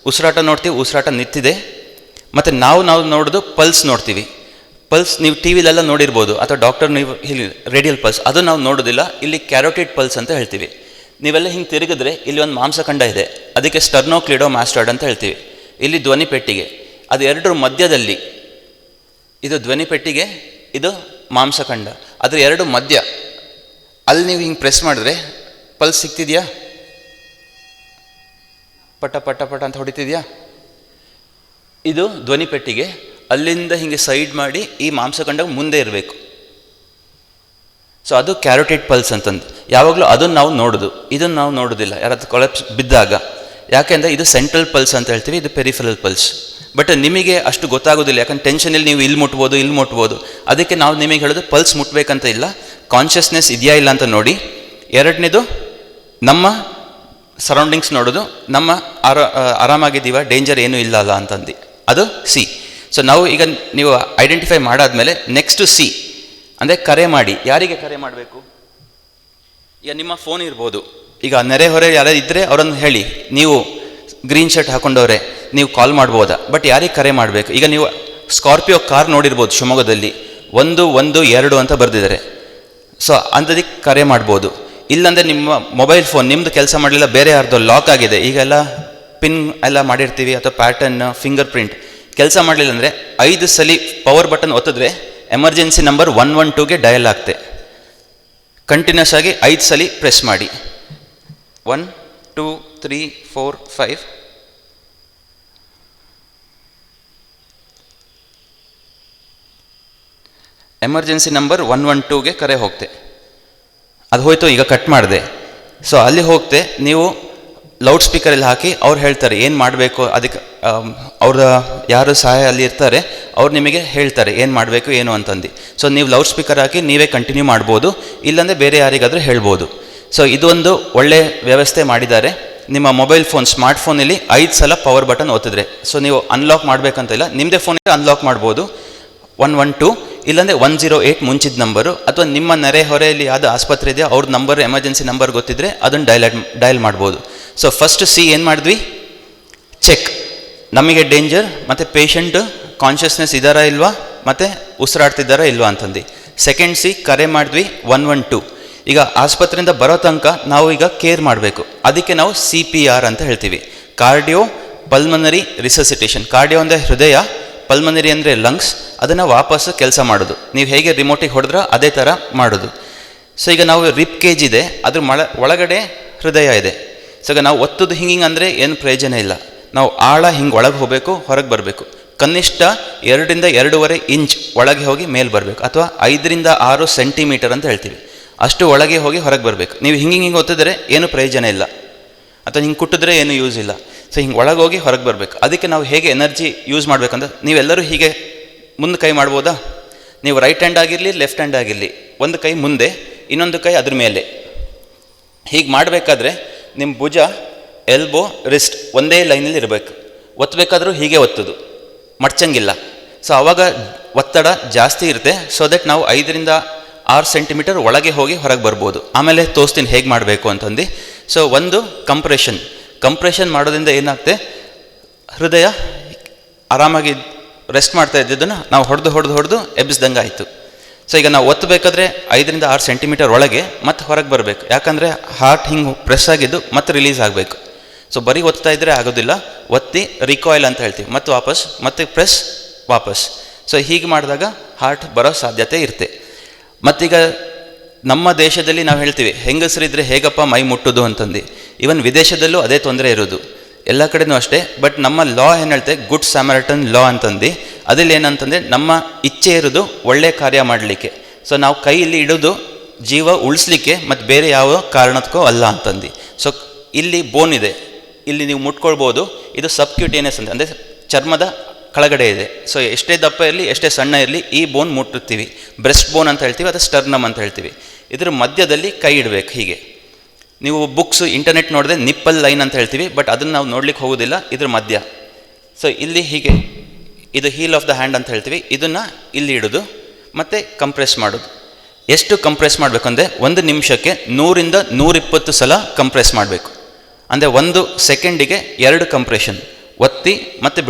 ಉಸಿರಾಟ ನೋಡ್ತೀವಿ, ಉಸಿರಾಟ ನಿಂತಿದೆ. ಮತ್ತು ನಾವು ನೋಡೋದು ಪಲ್ಸ್ ನೋಡ್ತೀವಿ. ಪಲ್ಸ್ ನೀವು ಟಿ ವಿಲೆಲ್ಲ ನೋಡಿರ್ಬೋದು, ಅಥವಾ ಡಾಕ್ಟರ್ ನೀವು ಇಲ್ಲಿ ರೇಡಿಯಲ್ ಪಲ್ಸ್, ಅದು ನಾವು ನೋಡೋದಿಲ್ಲ. ಇಲ್ಲಿ ಕ್ಯಾರೋಟಿಡ್ ಪಲ್ಸ್ ಅಂತ ಹೇಳ್ತೀವಿ. ನೀವೆಲ್ಲ ಹಿಂಗೆ ತಿರುಗಿದ್ರೆ ಇಲ್ಲಿ ಒಂದು ಮಾಂಸಖಂಡ ಇದೆ, ಅದಕ್ಕೆ ಸ್ಟರ್ನೋಕ್ಲಿಡೋಮಾಸ್ಟಾಯ್ಡ್ ಅಂತ ಹೇಳ್ತೀವಿ. ಇಲ್ಲಿ ಧ್ವನಿ ಪೆಟ್ಟಿಗೆ, ಅದು ಎರಡರ ಮಧ್ಯದಲ್ಲಿ, ಇದು ಧ್ವನಿ ಪೆಟ್ಟಿಗೆ, ಇದು ಮಾಂಸಖಂಡ, ಅದ್ರ ಎರಡು ಮಧ್ಯ ಅಲ್ಲಿ ನೀವು ಹಿಂಗೆ ಪ್ರೆಸ್ ಮಾಡಿದ್ರೆ ಪಲ್ಸ್ ಸಿಗ್ತಿದೆಯಾ, ಪಟ ಪಟ ಪಟ ಅಂತ ಹೊಡಿತಿದೆಯಾ. ಇದು ಧ್ವನಿ ಪೆಟ್ಟಿಗೆ, ಅಲ್ಲಿಂದ ಹಿಂಗೆ ಸೈಡ್ ಮಾಡಿ ಈ ಮಾಂಸಖಂಡ ಮುಂದೆ ಇರಬೇಕು. ಸೊ ಅದು ಕ್ಯಾರೋಟಿಡ್ ಪಲ್ಸ್ ಅಂತಂದು. ಯಾವಾಗಲೂ ಅದನ್ನು ನಾವು ನೋಡೋದು, ಇದನ್ನು ನಾವು ನೋಡೋದಿಲ್ಲ ಯಾರಾದ್ರೂ ಕೊಲಾಪ್ಸ್ ಬಿದ್ದಾಗ. ಯಾಕೆಂದರೆ ಇದು ಸೆಂಟ್ರಲ್ ಪಲ್ಸ್ ಅಂತ ಹೇಳ್ತೀವಿ, ಇದು ಪೆರಿಫೆರಲ್ ಪಲ್ಸ್. ಬಟ್ ನಿಮಗೆ ಅಷ್ಟು ಗೊತ್ತಾಗೋದಿಲ್ಲ, ಯಾಕಂದ್ರೆ ಟೆನ್ಷನಲ್ಲಿ ನೀವು ಇಲ್ಲಿ ಮುಟ್ಬೋದು. ಅದಕ್ಕೆ ನಾವು ನಿಮಗೆ ಹೇಳೋದು ಪಲ್ಸ್ ಮುಟ್ಬೇಕಂತ ಇಲ್ಲ, ಕಾನ್ಷಿಯಸ್ನೆಸ್ ಇದೆಯಾ ಇಲ್ಲ ಅಂತ ನೋಡಿ. ಎರಡನೇದು ನಮ್ಮ ಸರೌಂಡಿಂಗ್ಸ್ ನೋಡೋದು, ನಮ್ಮ ಆರಾಮಾಗಿದ್ದೀವ, ಡೇಂಜರ್ ಏನೂ ಇಲ್ಲ ಅಲ್ಲ ಅಂತಂದು. ಅದು ಸೊ ನಾವು ಈಗ ನೀವು ಐಡೆಂಟಿಫೈ ಮಾಡಾದ್ಮೇಲೆ ನೆಕ್ಸ್ಟ್ ಅಂದರೆ ಕರೆ ಮಾಡಿ. ಯಾರಿಗೆ ಕರೆ ಮಾಡಬೇಕು? ಈಗ ನಿಮ್ಮ ಫೋನ್ ಇರ್ಬೋದು, ಈಗ ನೆರೆಹೊರೆ ಯಾರು ಇದ್ದರೆ ಅವರನ್ನು ಹೇಳಿ, ನೀವು ಗ್ರೀನ್ ಶರ್ಟ್ ಹಾಕೊಂಡವ್ರೆ, ನೀವು ಕಾಲ್ ಮಾಡ್ಬೋದಾ. ಬಟ್ ಯಾರಿಗೆ ಕರೆ ಮಾಡಬೇಕು? ಈಗ ನೀವು ಸ್ಕಾರ್ಪಿಯೋ ಕಾರ್ ನೋಡಿರ್ಬೋದು ಶಿವಮೊಗ್ಗದಲ್ಲಿ, 112 ಅಂತ ಬರೆದಿದ್ದಾರೆ. ಸೊ ಅಂಥದಕ್ಕೆ ಕರೆ ಮಾಡ್ಬೋದು. ಇಲ್ಲಾಂದರೆ ನಿಮ್ಮ ಮೊಬೈಲ್ ಫೋನ್ ನಿಮ್ಮದು ಕೆಲಸ ಮಾಡಲಿಲ್ಲ, ಬೇರೆ ಯಾರ್ದು ಲಾಕ್ ಆಗಿದೆ, ಈಗೆಲ್ಲ ಪಿನ್ ಎಲ್ಲ ಮಾಡಿರ್ತೀವಿ, ಅಥವಾ ಪ್ಯಾಟರ್ನ್, ಫಿಂಗರ್ ಪ್ರಿಂಟ್ ಕೆಲಸ ಮಾಡಲಿಲ್ಲ ಅಂದರೆ 5 ಸಲ ಪವರ್ ಬಟನ್ ಒತ್ತಿದ್ರೆ ಎಮರ್ಜೆನ್ಸಿ ನಂಬರ್ 112ಗೆ ಡಯಲ್ ಆಗ್ತೆ. ಕಂಟಿನ್ಯೂಸ್ ಆಗಿ 5 ಸಲ ಪ್ರೆಸ್ ಮಾಡಿ, 1 2 3 4 5. ಎಮರ್ಜೆನ್ಸಿ ನಂಬರ್ 112ಗೆ ಕರೆ ಹೋಗ್ತೆ. ಅದು ಹೋಯ್ತು, ಈಗ ಕಟ್ ಮಾಡಿದೆ. ಸೊ ಅಲ್ಲಿ ಹೋಗ್ತೆ, ನೀವು ಲೌಡ್ ಸ್ಪೀಕರಲ್ಲಿ ಹಾಕಿ ಅವ್ರು ಹೇಳ್ತಾರೆ ಏನು ಮಾಡಬೇಕು, ಅದಕ್ಕೆ ಅವ್ರ ಯಾರು ಸಹಾಯ ಅಲ್ಲಿ ಇರ್ತಾರೆ ಅವ್ರು ನಿಮಗೆ ಹೇಳ್ತಾರೆ ಏನು ಮಾಡಬೇಕು ಏನು ಅಂತಂದು. ಸೊ ನೀವು ಲೌಡ್ ಸ್ಪೀಕರ್ ಹಾಕಿ ನೀವೇ ಕಂಟಿನ್ಯೂ ಮಾಡ್ಬೋದು, ಇಲ್ಲಾಂದರೆ ಬೇರೆ ಯಾರಿಗಾದರೂ ಹೇಳ್ಬೋದು. ಸೊ ಇದೊಂದು ಒಳ್ಳೆ ವ್ಯವಸ್ಥೆ ಮಾಡಿದ್ದಾರೆ. ನಿಮ್ಮ ಮೊಬೈಲ್ ಫೋನ್ ಸ್ಮಾರ್ಟ್ ಫೋನಲ್ಲಿ 5 ಸಲ ಪವರ್ ಬಟನ್ ಒತ್ತಿದ್ರೆ, ಸೊ ನೀವು ಅನ್ಲಾಕ್ ಮಾಡಬೇಕಂತ ಇಲ್ಲ, ನಿಮ್ಮದೇ ಫೋನಿಗೆ ಅನ್ಲಾಕ್ ಮಾಡ್ಬೋದು. 112 ಇಲ್ಲಾಂದರೆ 108 ಮುಂಚಿದ ನಂಬರು, ಅಥವಾ ನಿಮ್ಮ ನೆರೆಹೊರೆಯಲ್ಲಿ ಯಾವುದು ಆಸ್ಪತ್ರೆ ಇದೆಯೋ ಅವ್ರ ನಂಬರ್, ಎಮರ್ಜೆನ್ಸಿ ನಂಬರ್ ಗೊತ್ತಿದ್ರೆ ಅದನ್ನು ಡಯಲ್ ಮಾಡ್ಬೋದು. ಸೊ ಫಸ್ಟ್ ಸಿ ಏನು ಮಾಡಿದ್ವಿ, ಚೆಕ್ ನಮಗೆ ಡೇಂಜರ್ ಮತ್ತು ಪೇಷಂಟ್ ಕಾನ್ಷಿಯಸ್ನೆಸ್ ಇದ್ದಾರಾ ಇಲ್ವಾ ಮತ್ತು ಉಸಿರಾಡ್ತಿದ್ದಾರಾ ಇಲ್ವಾ ಅಂತಂದು. ಸೆಕೆಂಡ್ ಸಿ ಕರೆ ಮಾಡಿದ್ವಿ 112. ಈಗ ಆಸ್ಪತ್ರೆಯಿಂದ ಬರೋ ತನಕ ನಾವು ಈಗ ಕೇರ್ ಮಾಡಬೇಕು, ಅದಕ್ಕೆ ನಾವು CPR ಅಂತ ಹೇಳ್ತೀವಿ, ಕಾರ್ಡಿಯೋ ಪಲ್ಮನರಿ ರಿಸಸಿಟೇಷನ್. ಕಾರ್ಡಿಯೋ ಅಂದರೆ ಹೃದಯ, ಪಲ್ಮನರಿ ಅಂದರೆ ಲಂಗ್ಸ್, ಅದನ್ನು ವಾಪಸ್ಸು ಕೆಲಸ ಮಾಡೋದು. ನೀವು ಹೇಗೆ ರಿಮೋಟಿಗೆ ಹೊಡೆದ್ರೆ ಅದೇ ಥರ ಮಾಡೋದು. ಸೊ ಈಗ ನಾವು ರಿಪ್ ಕೇಜ್ ಇದೆ, ಅದ್ರ ಒಳಗಡೆ ಹೃದಯ ಇದೆ. ಸೊ ಈಗ ನಾವು ಒತ್ತುದು ಹಿಂಗೆ ಅಂದರೆ ಏನು ಪ್ರಯೋಜನ ಇಲ್ಲ, ನಾವು ಆಳ ಹಿಂಗೆ ಒಳಗೆ ಹೋಗಬೇಕು, ಹೊರಗೆ ಬರಬೇಕು. ಕನಿಷ್ಠ 2 ರಿಂದ 2.5 ಇಂಚ್ ಒಳಗೆ ಹೋಗಿ ಮೇಲೆ ಬರಬೇಕು, ಅಥವಾ 5 ರಿಂದ 6 ಸೆಂಟಿಮೀಟರ್ ಅಂತ ಹೇಳ್ತೀವಿ, ಅಷ್ಟು ಒಳಗೆ ಹೋಗಿ ಹೊರಗೆ ಬರಬೇಕು. ನೀವು ಹಿಂಗೆ ಒತ್ತಿದ್ರೆ ಏನು ಪ್ರಯೋಜನ ಇಲ್ಲ, ಅಥವಾ ಹಿಂಗೆ ಕುಟ್ಟಿದ್ರೆ ಏನು ಯೂಸ್ ಇಲ್ಲ. ಸೊ ಹಿಂಗೆ ಒಳಗೆ ಹೋಗಿ ಹೊರಗೆ ಬರಬೇಕು. ಅದಕ್ಕೆ ನಾವು ಹೇಗೆ ಎನರ್ಜಿ ಯೂಸ್ ಮಾಡಬೇಕಂದ್ರೆ, ನೀವೆಲ್ಲರೂ ಹೀಗೆ ಮುಂದೆ ಕೈ ಮಾಡ್ಬೋದಾ? ನೀವು ರೈಟ್ ಹ್ಯಾಂಡ್ ಆಗಿರಲಿ ಲೆಫ್ಟ್ ಹ್ಯಾಂಡ್ ಆಗಿರಲಿ, ಒಂದು ಕೈ ಮುಂದೆ ಇನ್ನೊಂದು ಕೈ ಅದ್ರ ಮೇಲೆ ಹೀಗೆ ಮಾಡಬೇಕಾದ್ರೆ ನಿಮ್ಮ ಭುಜ, ಎಲ್ಬೋ, ರಿಸ್ಟ್ ಒಂದೇ ಲೈನಲ್ಲಿ ಇರಬೇಕು. ಒತ್ತಬೇಕಾದ್ರೂ ಹೀಗೆ ಒತ್ತೋದು, ಮಡ್ಚಂಗಿಲ್ಲ. ಸೊ ಆವಾಗ ಒತ್ತಡ ಜಾಸ್ತಿ ಇರುತ್ತೆ. ಸೊ ದಟ್ ನಾವು 5 ರಿಂದ 6 ಸೆಂಟಿಮೀಟರ್ ಒಳಗೆ ಹೋಗಿ ಹೊರಗೆ ಬರ್ಬೋದು. ಆಮೇಲೆ ತೋರಿಸ್ತೀನಿ ಹೇಗೆ ಮಾಡಬೇಕು ಅಂತಂದು. ಸೊ ಒಂದು ಕಂಪ್ರೆಷನ್ ಮಾಡೋದ್ರಿಂದ ಏನಾಗುತ್ತೆ, ಹೃದಯ ಆರಾಮಾಗಿ ರೆಸ್ಟ್ ಮಾಡ್ತಾ ಇದ್ದಿದ್ದನ್ನು ನಾವು ಹೊಡೆದು ಎಬ್ಬಿಸ್ದಂಗೆ ಆಯಿತು. ಸೊ ಈಗ ನಾವು ಒತ್ತಬೇಕಾದ್ರೆ 5 ರಿಂದ 6 ಸೆಂಟಿಮೀಟರ್ ಒಳಗೆ ಮತ್ತೆ ಹೊರಗೆ ಬರಬೇಕು, ಯಾಕಂದರೆ ಹಾರ್ಟ್ ಹಿಂಗೆ ಪ್ರೆಸ್ ಆಗಿದ್ದು ಮತ್ತೆ ರಿಲೀಸ್ ಆಗಬೇಕು. ಸೊ ಬರೀ ಒತ್ತಾ ಇದ್ದರೆ ಆಗೋದಿಲ್ಲ, ಒತ್ತಿ ರಿಕಾಯಿಲ್ ಅಂತ ಹೇಳ್ತೀವಿ, ಮತ್ತೆ ಪ್ರೆಸ್ ವಾಪಸ್. ಸೊ ಹೀಗೆ ಮಾಡಿದಾಗ ಹಾರ್ಟ್ ಬರೋ ಸಾಧ್ಯತೆ ಇರುತ್ತೆ. ಮತ್ತೀಗ ನಮ್ಮ ದೇಶದಲ್ಲಿ ನಾವು ಹೇಳ್ತೀವಿ ಹೆಂಗಸರಿದ್ರೆ ಹೇಗಪ್ಪ ಮೈ ಮುಟ್ಟೋದು ಅಂತಂದು. ಈವನ್ ವಿದೇಶದಲ್ಲೂ ಅದೇ ತೊಂದರೆ ಇರೋದು, ಎಲ್ಲ ಕಡೆನೂ ಅಷ್ಟೇ. ಬಟ್ ನಮ್ಮ ಲಾ ಏನು ಹೇಳ್ತೆ, ಗುಡ್ ಸ್ಯಾಮರಿಟನ್ ಲಾ ಅಂತಂದು. ಅದ್ರಲ್ಲಿ ಏನಂತಂದರೆ ನಮ್ಮ ಇಚ್ಛೆ ಇರೋದು ಒಳ್ಳೆ ಕಾರ್ಯ ಮಾಡಲಿಕ್ಕೆ. ಸೊ ನಾವು ಕೈ ಇಲ್ಲಿ ಇಡೋದು ಜೀವ ಉಳಿಸ್ಲಿಕ್ಕೆ, ಮತ್ತು ಬೇರೆ ಯಾವ ಕಾರಣಕ್ಕೂ ಅಲ್ಲ ಅಂತಂದು. ಸೊ ಇಲ್ಲಿ ಬೋನ್ ಇದೆ, ಇಲ್ಲಿ ನೀವು ಮುಟ್ಕೊಳ್ಬೋದು. ಇದು ಸಬ್ಕ್ಯೂಟೇನಿಯಸ್ ಅಂತ, ಅಂದರೆ ಚರ್ಮದ ಕೆಳಗಡೆ ಇದೆ. ಸೊ ಎಷ್ಟೇ ದಪ್ಪ ಇರಲಿ ಎಷ್ಟೇ ಸಣ್ಣ ಇರಲಿ ಈ ಬೋನ್ ಮುಟ್ಟುತ್ತೀವಿ. ಬ್ರೆಸ್ಟ್ ಬೋನ್ ಅಂತ ಹೇಳ್ತೀವಿ, ಅದು ಸ್ಟರ್ನಮ್ ಅಂತ ಹೇಳ್ತೀವಿ. ಇದರ ಮಧ್ಯದಲ್ಲಿ ಕೈ ಇಡಬೇಕು ಹೀಗೆ. ನೀವು ಬುಕ್ಸು ಇಂಟರ್ನೆಟ್ ನೋಡಿದ್ರೆ ನಿಪ್ಪಲ್ ಲೈನ್ ಅಂತ ಹೇಳ್ತೀವಿ, ಬಟ್ ಅದನ್ನು ನಾವು ನೋಡ್ಲಿಕ್ಕೆ ಹೋಗೋದಿಲ್ಲ, ಇದ್ರ ಮಧ್ಯ. ಸೊ ಇಲ್ಲಿ ಹೀಗೆ ಇದು ಹೀಲ್ ಆಫ್ ದ ಹ್ಯಾಂಡ್ ಅಂತ ಹೇಳ್ತೀವಿ, ಇದನ್ನು ಇಲ್ಲಿ ಇಡೋದು ಮತ್ತು ಕಂಪ್ರೆಸ್ ಮಾಡೋದು. ಎಷ್ಟು ಕಂಪ್ರೆಸ್ ಮಾಡಬೇಕು ಅಂದರೆ 1 ನಿಮಿಷಕ್ಕೆ 100 ರಿಂದ 120 ಸಲ ಕಂಪ್ರೆಸ್ ಮಾಡಬೇಕು. ಅಂದರೆ 1 ಸೆಕೆಂಡಿಗೆ 2 ಕಂಪ್ರೆಷನ್, ಒತ್ತಿ ಮತ್ತು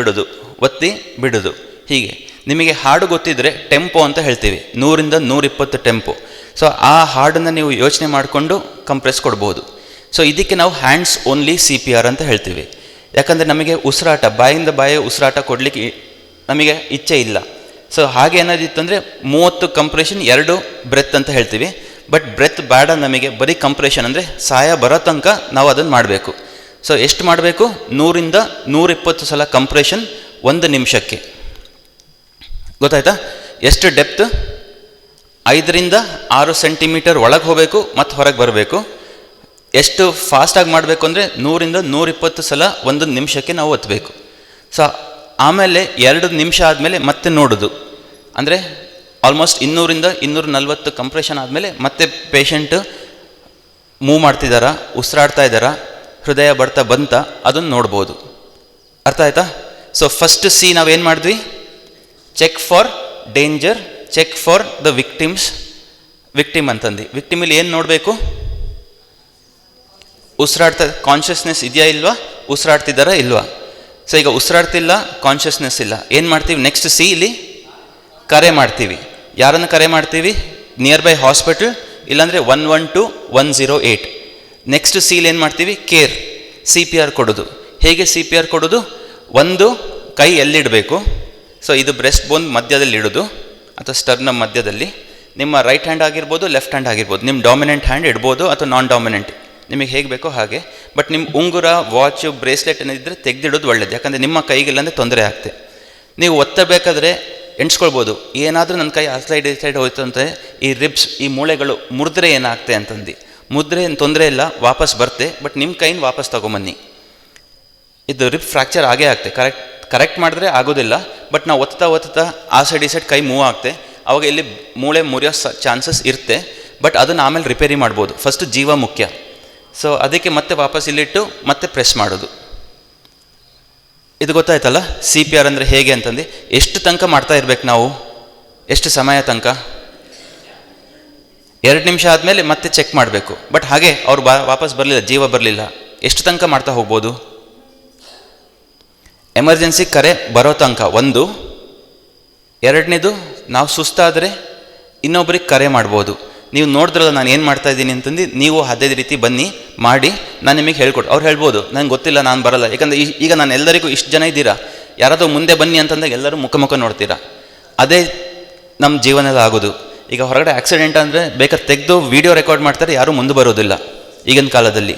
ಬಿಡೋದು ಹೀಗೆ. ನಿಮಗೆ ಹಾಡು ಗೊತ್ತಿದ್ದರೆ ಟೆಂಪೋ ಅಂತ ಹೇಳ್ತೀವಿ, 100 ರಿಂದ 120 ಟೆಂಪೋ. ಸೊ ಆ ಹಾಡನ್ನು ನೀವು ಯೋಚನೆ ಮಾಡಿಕೊಂಡು ಕಂಪ್ರೆಸ್ ಕೊಡ್ಬೋದು. ಸೊ ಇದಕ್ಕೆ ನಾವು ಹ್ಯಾಂಡ್ಸ್ ಓನ್ಲಿ CPR ಅಂತ ಹೇಳ್ತೀವಿ. ಯಾಕಂದರೆ ನಮಗೆ ಉಸಿರಾಟ, ಬಾಯಿಂದ ಬಾಯಿಗೆ ಉಸಿರಾಟ ಕೊಡಲಿಕ್ಕೆ ನಮಗೆ ಇಚ್ಛೆ ಇಲ್ಲ. ಸೊ ಹಾಗೆ ಏನಾದಿತ್ತು ಅಂದರೆ 30 ಕಂಪ್ರೆಷನ್ 2 ಬ್ರೆತ್ ಅಂತ ಹೇಳ್ತೀವಿ. ಬಟ್ ಬ್ರೆತ್ ಬೇಡ ನಮಗೆ, ಬರೀ ಕಂಪ್ರೆಷನ್ ಅಂದರೆ ಸಾಯ ಬರೋ ತನಕ ನಾವು ಅದನ್ನು ಮಾಡಬೇಕು. ಸೊ ಎಷ್ಟು ಮಾಡಬೇಕು, 100 ರಿಂದ 120 ಸಲ ಕಂಪ್ರೆಷನ್ 1 ನಿಮಿಷಕ್ಕೆ. ಗೊತ್ತಾಯ್ತಾ? ಎಷ್ಟು ಡೆಪ್ತ್, 5 ರಿಂದ 6 ಸೆಂಟಿಮೀಟರ್ ಒಳಗೆ ಹೋಗಬೇಕು ಮತ್ತು ಹೊರಗೆ ಬರಬೇಕು. ಎಷ್ಟು ಫಾಸ್ಟಾಗಿ ಮಾಡಬೇಕು ಅಂದರೆ 100 ರಿಂದ 120 ಸಲ 1 ನಿಮಿಷಕ್ಕೆ ನಾವು ಒತ್ತಬೇಕು. ಸೊ ಆಮೇಲೆ 2 ನಿಮಿಷ ಆದಮೇಲೆ ಮತ್ತೆ ನೋಡೋದು, ಅಂದರೆ ಆಲ್ಮೋಸ್ಟ್ 200 ರಿಂದ 240 ಕಂಪ್ರೆಷನ್ ಆದಮೇಲೆ ಮತ್ತೆ ಪೇಷಂಟ್ ಮೂವ್ ಮಾಡ್ತಿದ್ದಾರಾ, ಉಸಿರಾಡ್ತಾ ಇದ್ದಾರಾ, ಹೃದಯ ಬಡ್ತಾ ಬಂತ, ಅದನ್ನು ನೋಡ್ಬೋದು. ಅರ್ಥ ಆಯ್ತಾ? ಸೊ ಫಸ್ಟ್ ಸಿ ನಾವೇನು ಮಾಡಿದ್ವಿ, check for danger, check for the victim ಅಂತಂದು. ವಿಕ್ಟಿಮಲ್ಲಿ ಏನು ನೋಡಬೇಕು, ಉಸಿರಾಡ್ತಾ ಕಾನ್ಷಿಯಸ್ನೆಸ್ ಇದೆಯಾ ಇಲ್ವಾ, ಉಸಿರಾಡ್ತಿದ್ದಾರಾ ಇಲ್ವಾ. ಸೊ ಈಗ ಉಸಿರಾಡ್ತಿಲ್ಲ, ಕಾನ್ಷಿಯಸ್ನೆಸ್ ಇಲ್ಲ, ಏನು ಮಾಡ್ತೀವಿ ನೆಕ್ಸ್ಟ್ ಸಿ ಇಲ್ಲಿ ಕರೆ ಮಾಡ್ತೀವಿ. ಯಾರನ್ನು ಕರೆ ಮಾಡ್ತೀವಿ, ನಿಯರ್ ಬೈ ಹಾಸ್ಪಿಟಲ್, ಇಲ್ಲಾಂದರೆ 112 108. ನೆಕ್ಸ್ಟ್ ಸೀಲ್ ಏನು ಮಾಡ್ತೀವಿ, ಕೇರ್, CPR ಕೊಡೋದು. ಹೇಗೆ CPR ಕೊಡೋದು, ಒಂದು ಕೈ ಎಲ್ಲಿಡಬೇಕು, ಸೊ ಇದು ಬ್ರೆಸ್ಟ್ ಬೋನ್ ಮಧ್ಯದಲ್ಲಿ ಇಡೋದು ಅಥವಾ ಸ್ಟರ್ನಮ್ ಮಧ್ಯದಲ್ಲಿ. ನಿಮ್ಮ ರೈಟ್ ಹ್ಯಾಂಡ್ ಆಗಿರ್ಬೋದು, ಲೆಫ್ಟ್ ಹ್ಯಾಂಡ್ ಆಗಿರ್ಬೋದು, ನಿಮ್ಮ ಡಾಮಿನೆಂಟ್ ಹ್ಯಾಂಡ್ ಇಡ್ಬೋದು ಅಥವಾ ನಾನ್ ಡಾಮಿನೆಂಟ್, ನಿಮಗೆ ಹೇಗೆ ಬೇಕೋ ಹಾಗೆ. ಬಟ್ ನಿಮ್ಮ ಉಂಗುರ, ವಾಚು, ಬ್ರೇಸ್ಲೆಟ್ ಏನಿದ್ರೆ ತೆಗೆದಿಡೋದು ಒಳ್ಳೇದು, ಯಾಕಂದರೆ ನಿಮ್ಮ ಕೈಗಿಲ್ಲಂದರೆ ತೊಂದರೆ ಆಗ್ತದೆ. ನೀವು ಒತ್ತಬೇಕಾದ್ರೆ ಎಣಿಸ್ಕೊಳ್ಬೋದು, ಏನಾದರೂ ನನ್ನ ಕೈ ಆ ಸೈಡ್ ಈ ಸೈಡ್ ಹೋಯ್ತು ಅಂದರೆ ಈ ರಿಬ್ಸ್, ಈ ಮೂಳೆಗಳು ಮುರಿದ್ರೆ ಏನಾಗ್ತೆ ಅಂತಂದು. ಮುದ್ರೆ ಏನು ತೊಂದರೆ ಇಲ್ಲ, ವಾಪಸ್ ಬರ್ತೆ, ಬಟ್ ನಿಮ್ಮ ಕೈನ ವಾಪಸ್ ತೊಗೊಂಬನ್ನಿ. ಇದು ರಿಪ್ ಫ್ರ್ಯಾಕ್ಚರ್ ಆಗೇ ಆಗ್ತೆ. ಕರೆಕ್ಟ್ ಮಾಡಿದ್ರೆ ಆಗೋದಿಲ್ಲ, ಬಟ್ ನಾವು ಒತ್ತಾ ಆ ಸೈಡ್ ಈ ಸೈಡ್ ಕೈ ಮೂವ್ ಆಗ್ತೆ, ಅವಾಗ ಇಲ್ಲಿ ಮೂಳೆ ಮುರಿಯೋ ಚಾನ್ಸಸ್ ಇರುತ್ತೆ. ಬಟ್ ಅದನ್ನು ಆಮೇಲೆ ರಿಪೇರಿ ಮಾಡ್ಬೋದು. ಫಸ್ಟು ಜೀವ ಮುಖ್ಯ. ಸೊ ಅದಕ್ಕೆ ಮತ್ತೆ ವಾಪಸ್ ಇಲ್ಲಿಟ್ಟು ಮತ್ತೆ ಪ್ರೆಸ್ ಮಾಡೋದು. ಇದು ಗೊತ್ತಾಯ್ತಲ್ಲ CPR ಅಂದರೆ ಹೇಗೆ ಅಂತಂದು. ಎಷ್ಟು ತನಕ ಮಾಡ್ತಾ ಇರ್ಬೇಕು ನಾವು? ಎಷ್ಟು ಸಮಯ ತನಕ? 2 ನಿಮಿಷ ಆದಮೇಲೆ ಮತ್ತೆ ಚೆಕ್ ಮಾಡಬೇಕು. ಬಟ್ ಹಾಗೆ ಅವ್ರು ವಾಪಸ್ ಬರಲಿಲ್ಲ, ಜೀವ ಬರಲಿಲ್ಲ, ಎಷ್ಟು ತನಕ ಮಾಡ್ತಾ ಹೋಗ್ಬೋದು? ಎಮರ್ಜೆನ್ಸಿ ಕರೆ ಬರೋ ತನಕ 1. 2ನೇದು ನಾವು ಸುಸ್ತಾದರೆ ಇನ್ನೊಬ್ರಿಗೆ ಕರೆ ಮಾಡ್ಬೋದು. ನೀವು ನೋಡಿದ್ರಲ್ಲ ನಾನು ಏನು ಮಾಡ್ತಾ ಇದ್ದೀನಿ ಅಂತಂದು, ನೀವು ಅದೇ ರೀತಿ ಬನ್ನಿ ಮಾಡಿ ನಾನು ನಿಮಗೆ ಹೇಳ್ಕೊಟ್ಟು. ಅವ್ರು ಹೇಳ್ಬೋದು ನಂಗೆ ಗೊತ್ತಿಲ್ಲ, ನಾನು ಬರಲ್ಲ. ಯಾಕಂದರೆ ಈಗ ನಾನು ಎಲ್ಲರಿಗೂ ಇಷ್ಟು ಜನ ಇದ್ದೀರಾ, ಯಾರಾದರೂ ಮುಂದೆ ಬನ್ನಿ ಅಂತಂದಾಗ ಎಲ್ಲರೂ ಮುಖ ನೋಡ್ತೀರಾ. ಅದೇ ನಮ್ಮ ಜೀವನದಲ್ಲಿ ಆಗೋದು. ಈಗ ಹೊರಗಡೆ ಆಕ್ಸಿಡೆಂಟ್ ಅಂದರೆ ಬೇಕಾದ್ರೆ ತೆಗೆದು ವಿಡಿಯೋ ರೆಕಾರ್ಡ್ ಮಾಡ್ತಾರೆ, ಯಾರೂ ಮುಂದೆ ಬರೋದಿಲ್ಲ ಈಗಿನ ಕಾಲದಲ್ಲಿ.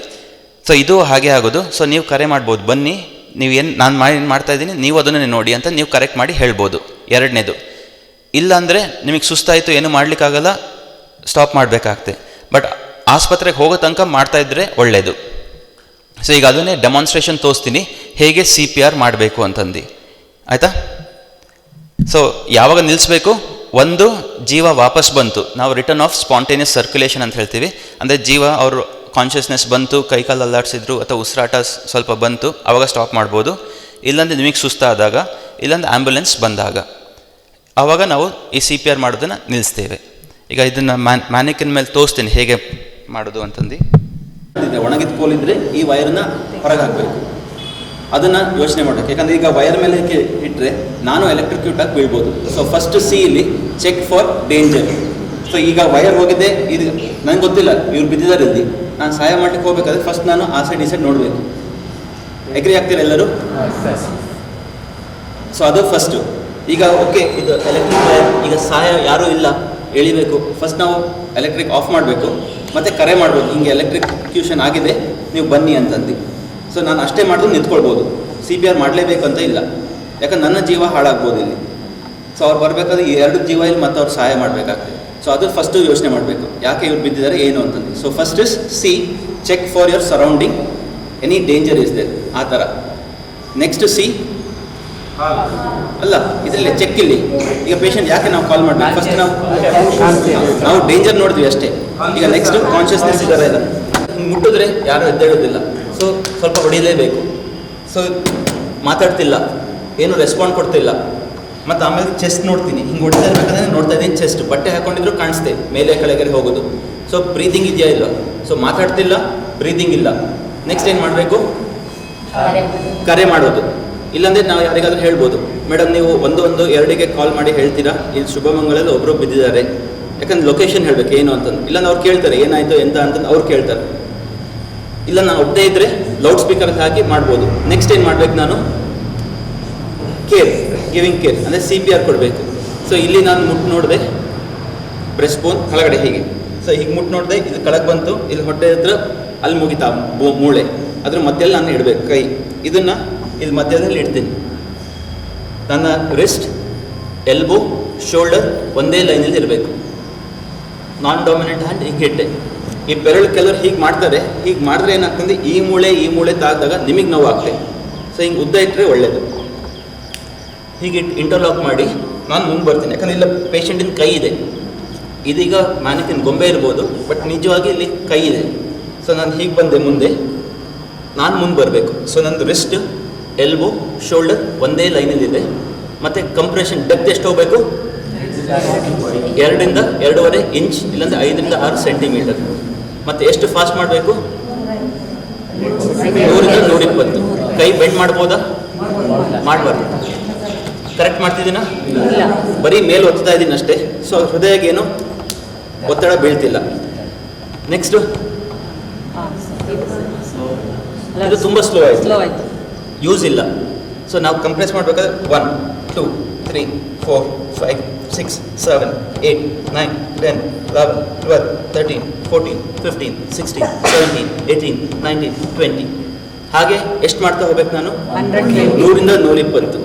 ಸೊ ಇದು ಹಾಗೆ ಆಗೋದು. ಸೊ ನೀವು ಕರೆ ಮಾಡ್ಬೋದು, ಬನ್ನಿ ನೀವು ನಾನು ಮಾಡ್ತಾ ಇದ್ದೀನಿ, ನೀವು ಅದನ್ನೇ ನೋಡಿ ಅಂತ ನೀವು ಕರೆಕ್ಟ್ ಮಾಡಿ ಹೇಳ್ಬೋದು. 2ನೇದು ಇಲ್ಲಾಂದರೆ ನಿಮಗೆ ಸುಸ್ತಾಯಿತು, ಏನೂ ಮಾಡಲಿಕ್ಕಾಗಲ್ಲ, ಸ್ಟಾಪ್ ಮಾಡಬೇಕಾಗ್ತೆ. ಬಟ್ ಆಸ್ಪತ್ರೆಗೆ ಹೋಗೋ ತನಕ ಮಾಡ್ತಾಯಿದ್ರೆ ಒಳ್ಳೆಯದು. ಸೊ ಈಗ ಅದನ್ನೇ ಡೆಮಾನ್ಸ್ಟ್ರೇಷನ್ ತೋರಿಸ್ತೀನಿ ಹೇಗೆ CPR ಮಾಡಬೇಕು ಅಂತಂದು, ಆಯಿತಾ? ಸೊ ಯಾವಾಗ ನಿಲ್ಲಿಸ್ಬೇಕು? 1 ಜೀವ ವಾಪಸ್ ಬಂತು, ನಾವು ರಿಟರ್ನ್ ಆಫ್ ಸ್ಪಾಂಟೇನಿಯಸ್ ಸರ್ಕ್ಯುಲೇಷನ್ ಅಂತ ಹೇಳ್ತೀವಿ. ಅಂದರೆ ಜೀವ ಅವರು ಕಾನ್ಷಿಯಸ್ನೆಸ್ ಬಂತು, ಕೈಕಾಲು ಅಲ್ಲಾಡಿಸಿದ್ರು ಅಥವಾ ಉಸಿರಾಟ ಸ್ವಲ್ಪ ಬಂತು, ಆವಾಗ ಸ್ಟಾಪ್ ಮಾಡ್ಬೋದು. ಇಲ್ಲಾಂದರೆ ನಿಮಗೆ ಸುಸ್ತಾದಾಗ, ಇಲ್ಲಾಂದರೆ ಆ್ಯಂಬುಲೆನ್ಸ್ ಬಂದಾಗ, ಆವಾಗ ನಾವು ಈ CPR ಮಾಡೋದನ್ನು ನಿಲ್ಲಿಸ್ತೇವೆ. ಈಗ ಇದನ್ನು ಮ್ಯಾನಿಕಿನ್ ಮೇಲೆ ತೋರಿಸ್ತೀನಿ ಹೇಗೆ ಮಾಡೋದು ಅಂತಂದು. ಒಣಗಿದ ಕೋಲಿದ್ರೆ ಈ ವೈರನ್ನ ಹೊರಗೆ ಹಾಕಬೇಕು, ಅದನ್ನು ಯೋಚನೆ ಮಾಡಬೇಕು. ಯಾಕಂದರೆ ಈಗ ವೈರ್ ಮೇಲೆ ಇಟ್ಟರೆ ನಾನು ಎಲೆಕ್ಟ್ರಿಕ್ಯೂಟ್ ಆಗಿ ಬೀಳ್ಬೋದು. ಸೊ ಫಸ್ಟ್ ಇಲ್ಲಿ ಚೆಕ್ ಫಾರ್ ಡೇಂಜರ್. ಸೊ ಈಗ ವೈರ್ ಹೋಗಿದೆ, ಇದು ನನಗೆ ಗೊತ್ತಿಲ್ಲ ಇವ್ರು ಬಿದ್ದಿದ್ದಾರೆ ಇಲ್ಲಿ, ನಾನು ಸಹಾಯ ಮಾಡಲಿಕ್ಕೆ ಹೋಗ್ಬೇಕಾದ್ರೆ ಫಸ್ಟ್ ನಾನು ಆ ಸೈಡ್ ಈ ಸೈಡ್ ನೋಡಬೇಕು. ಅಗ್ರಿ ಆಗ್ತೀರ ಎಲ್ಲರೂ? ಸೊ ಅದು ಫಸ್ಟು. ಈಗ ಓಕೆ, ಇದು ಎಲೆಕ್ಟ್ರಿಕ್ ವೈರ್, ಈಗ ಸಹಾಯ ಯಾರೂ ಇಲ್ಲ, ಎಳಿಬೇಕು. ಫಸ್ಟ್ ನಾವು ಎಲೆಕ್ಟ್ರಿಕ್ ಆಫ್ ಮಾಡಬೇಕು, ಮತ್ತು ಕರೆ ಮಾಡಬೇಕು, ಹಿಂಗೆ ಎಲೆಕ್ಟ್ರಿಕ್ಯೂಷನ್ ಆಗಿದೆ, ನೀವು ಬನ್ನಿ ಅಂತಂದು. ಸೊ ನಾನು ಅಷ್ಟೇ ಮಾಡಿದ್ರು ನಿಂತ್ಕೊಳ್ಬೋದು, CPR ಮಾಡಲೇಬೇಕು ಅಂತ ಇಲ್ಲ, ಯಾಕಂದ್ರೆ ನನ್ನ ಜೀವ ಹಾಳಾಗ್ಬೋದು ಇಲ್ಲಿ. ಸೊ ಅವ್ರು ಬರಬೇಕಾದ್ರೆ ಈ 2 ಜೀವ ಇಲ್ಲಿ ಮತ್ತೆ ಅವ್ರು ಸಹಾಯ ಮಾಡಬೇಕಾಗ್ತದೆ. ಸೊ ಅದು ಫಸ್ಟು ಯೋಚನೆ ಮಾಡಬೇಕು, ಯಾಕೆ ಇವ್ರು ಬಿದ್ದಿದ್ದಾರೆ ಏನು ಅಂತಂದು. So first is check for your surrounding, any danger is there, ಆ ಥರ. ನೆಕ್ಸ್ಟ್ ಅಲ್ಲ, ಇದರಲ್ಲಿ ಚೆಕ್ ಇಲ್ಲಿ. ಈಗ ಪೇಷಂಟ್ ಯಾಕೆ ನಾವು ಕಾಲ್ ಮಾಡಬೇಕು? ಫಸ್ಟ್ ನಾವು ಡೇಂಜರ್ ನೋಡಿದ್ವಿ ಅಷ್ಟೇ. ಈಗ ನೆಕ್ಸ್ಟ್ ಕಾನ್ಷಿಯಸ್ನೆಸ್ ಇದ್ದಾರೆ ಇಲ್ಲ, ಮುಟ್ಟಿದ್ರೆ ಯಾರು ಎದ್ದೇಳೋದಿಲ್ಲ. ಸೊ ಸ್ವಲ್ಪ ಹೊಡಿಲೇಬೇಕು. ಸೊ ಮಾತಾಡ್ತಿಲ್ಲ, ಏನು ರೆಸ್ಪಾಂಡ್ ಕೊಡ್ತಿಲ್ಲ. ಮತ್ತು ಆಮೇಲೆ ಚೆಸ್ಟ್ ನೋಡ್ತೀನಿ, ಹಿಂಗೆ ಹೊಡಿತಾ ಇರ್ಬೇಕಾದ್ರೆ ನೋಡ್ತಾ ಇದ್ದೀನಿ ಚೆಸ್ಟ್, ಬಟ್ಟೆ ಹಾಕೊಂಡಿದ್ರು ಕಾಣಿಸ್ತೆ, ಮೇಲೆ ಕೆಳಗಡೆ ಹೋಗೋದು. ಸೊ ಬ್ರೀದಿಂಗ್ ಇದೆಯಾ ಇಲ್ಲ? ಸೊ ಮಾತಾಡ್ತಿಲ್ಲ, ಬ್ರೀದಿಂಗ್ ಇಲ್ಲ. ನೆಕ್ಸ್ಟ್ ಏನು ಮಾಡಬೇಕು? ಕರೆ ಮಾಡೋದು. ಇಲ್ಲಾಂದರೆ ನಾವು ಯಾರಿಗಾದ್ರೂ ಹೇಳ್ಬೋದು, ಮೇಡಮ್ ನೀವು 112ಗೆ ಕಾಲ್ ಮಾಡಿ ಹೇಳ್ತೀರಾ, ಇಲ್ಲಿ ಶುಭಮಂಗಲಲ್ಲಿ ಒಬ್ಬರು ಬಿದ್ದಿದ್ದಾರೆ, ಯಾಕಂದ್ರೆ ಲೊಕೇಶನ್ ಹೇಳಬೇಕು ಏನು ಅಂತಂದು. ಇಲ್ಲಾಂದ್ರೆ ಅವ್ರು ಕೇಳ್ತಾರೆ ಏನಾಯಿತು ಎಂತ ಅಂತಂದು ಅವ್ರು ಕೇಳ್ತಾರೆ. ಇಲ್ಲ ನಾನು ಒಬ್ಬನೇ ಇದ್ದರೆ ಲೌಡ್ ಸ್ಪೀಕರ್ ಹಾಕಿ ಮಾಡ್ಬೋದು. ನೆಕ್ಸ್ಟ್ ಏನು ಮಾಡಬೇಕು? ನಾನು ಗಿವಿಂಗ್ ಕೇರ್ ಅಂದರೆ CPR ಕೊಡಬೇಕು. ಸೊ ಇಲ್ಲಿ ನಾನು ಮುಟ್ಟು ನೋಡಿದೆ, ಬ್ರೆಸ್ಟ್ ಬೋನ್ ಕೆಳಗಡೆ ಹೀಗೆ. ಸೊ ಹೀಗೆ ಮುಟ್ಟು ನೋಡಿದೆ, ಇದು ಕೆಳಗೆ ಬಂತು, ಇಲ್ಲಿ ಹೊಟ್ಟೆ ಹತ್ರ ಅಲ್ಲಿ ಮುಗಿತಾ ಮೂಳೆ, ಅದ್ರ ಮಧ್ಯದಲ್ಲಿ ನಾನು ಇಡಬೇಕು ಕೈ. ಇದನ್ನು ಇಲ್ಲಿ ಮಧ್ಯದಲ್ಲಿ ಇಡ್ತೀನಿ. ನನ್ನ ರಿಸ್ಟ್, ಎಲ್ಬೋ, ಶೋಲ್ಡರ್ ಒಂದೇ ಲೈನಲ್ಲಿ ಇರಬೇಕು. ನಾನ್ ಡಾಮಿನೆಂಟ್ ಹ್ಯಾಂಡ್ ಹೀಗೆ ಇಟ್ಟೆ. ಈ ಬೆರಳು ಕೆಲವರು ಹೀಗೆ ಮಾಡ್ತಾರೆ, ಹೀಗೆ ಮಾಡಿದ್ರೆ ಏನಾಗ್ತದೆ, ಈ ಮೂಳೆ ತಾಗಿದಾಗ ನಿಮಗೆ ನೋವು ಆಗ್ತದೆ. ಸೊ ಹಿಂಗೆ ಉದ್ದ ಇಟ್ಟರೆ ಒಳ್ಳೆಯದು. ಹೀಗೆ ಇಂಟರ್ಲಾಕ್ ಮಾಡಿ ನಾನು ಮುಂದೆ ಬರ್ತೀನಿ, ಯಾಕಂದರೆ ಇಲ್ಲ ಪೇಷಂಟಿನ ಕೈ ಇದೆ. ಇದೀಗ ಮ್ಯಾನಿಕಿನ್ ಗೊಂಬೆ ಇರ್ಬೋದು, ಬಟ್ ನಿಜವಾಗಿ ಇಲ್ಲಿ ಕೈ ಇದೆ. ಸೊ ನಾನು ಹೀಗೆ ಬಂದೆ ಮುಂದೆ, ನಾನು ಮುಂದೆ ಬರಬೇಕು. ಸೊ ನಂದು ರಿಸ್ಟ್, ಎಲ್ಬೋ, ಶೋಲ್ಡರ್ ಒಂದೇ ಲೈನಲ್ಲಿದೆ. ಮತ್ತು ಕಂಪ್ರೆಷನ್ ಡೆಪ್ತ್ ಎಷ್ಟು ಹೋಗಬೇಕು? 2 ರಿಂದ 2.5 ಇಂಚ್, ಇಲ್ಲಾಂದರೆ 5 ರಿಂದ 6 ಸೆಂಟಿಮೀಟರ್. ಮತ್ತು ಎಷ್ಟು ಫಾಸ್ಟ್ ಮಾಡಬೇಕು? 100 ರಿಂದ 120. ಕೈ ಬೆಂಡ್ ಮಾಡ್ಬೋದಾ? ಮಾಡಬಾರ್ದು. ಕರೆಕ್ಟ್ ಮಾಡ್ತಿದ್ದೀನಾ? ಬರೀ ಮೇಲೆ ಒತ್ತಾ ಇದ್ದೀನಿ ಅಷ್ಟೇ. ಸೊ ಹೃದಯಗೇನು ಒತ್ತಡ ಬೀಳ್ತಿಲ್ಲ. ನೆಕ್ಸ್ಟು ಇದು ತುಂಬ ಸ್ಲೋ ಆಯಿತು, ಯೂಸ್ ಇಲ್ಲ. ಸೊ ನಾವು ಕಂಪ್ರೆಸ್ ಮಾಡಬೇಕಾದ್ರೆ 1 2 3 4 5 6 7 8 9 10 11 12 13 14 15 16 17 18 19 20 ಹಾಗೆ ಎಷ್ಟು ಮಾಡ್ತಾ ಹೋಗ್ಬೇಕು ನಾನು? 100 ರಿಂದ 120.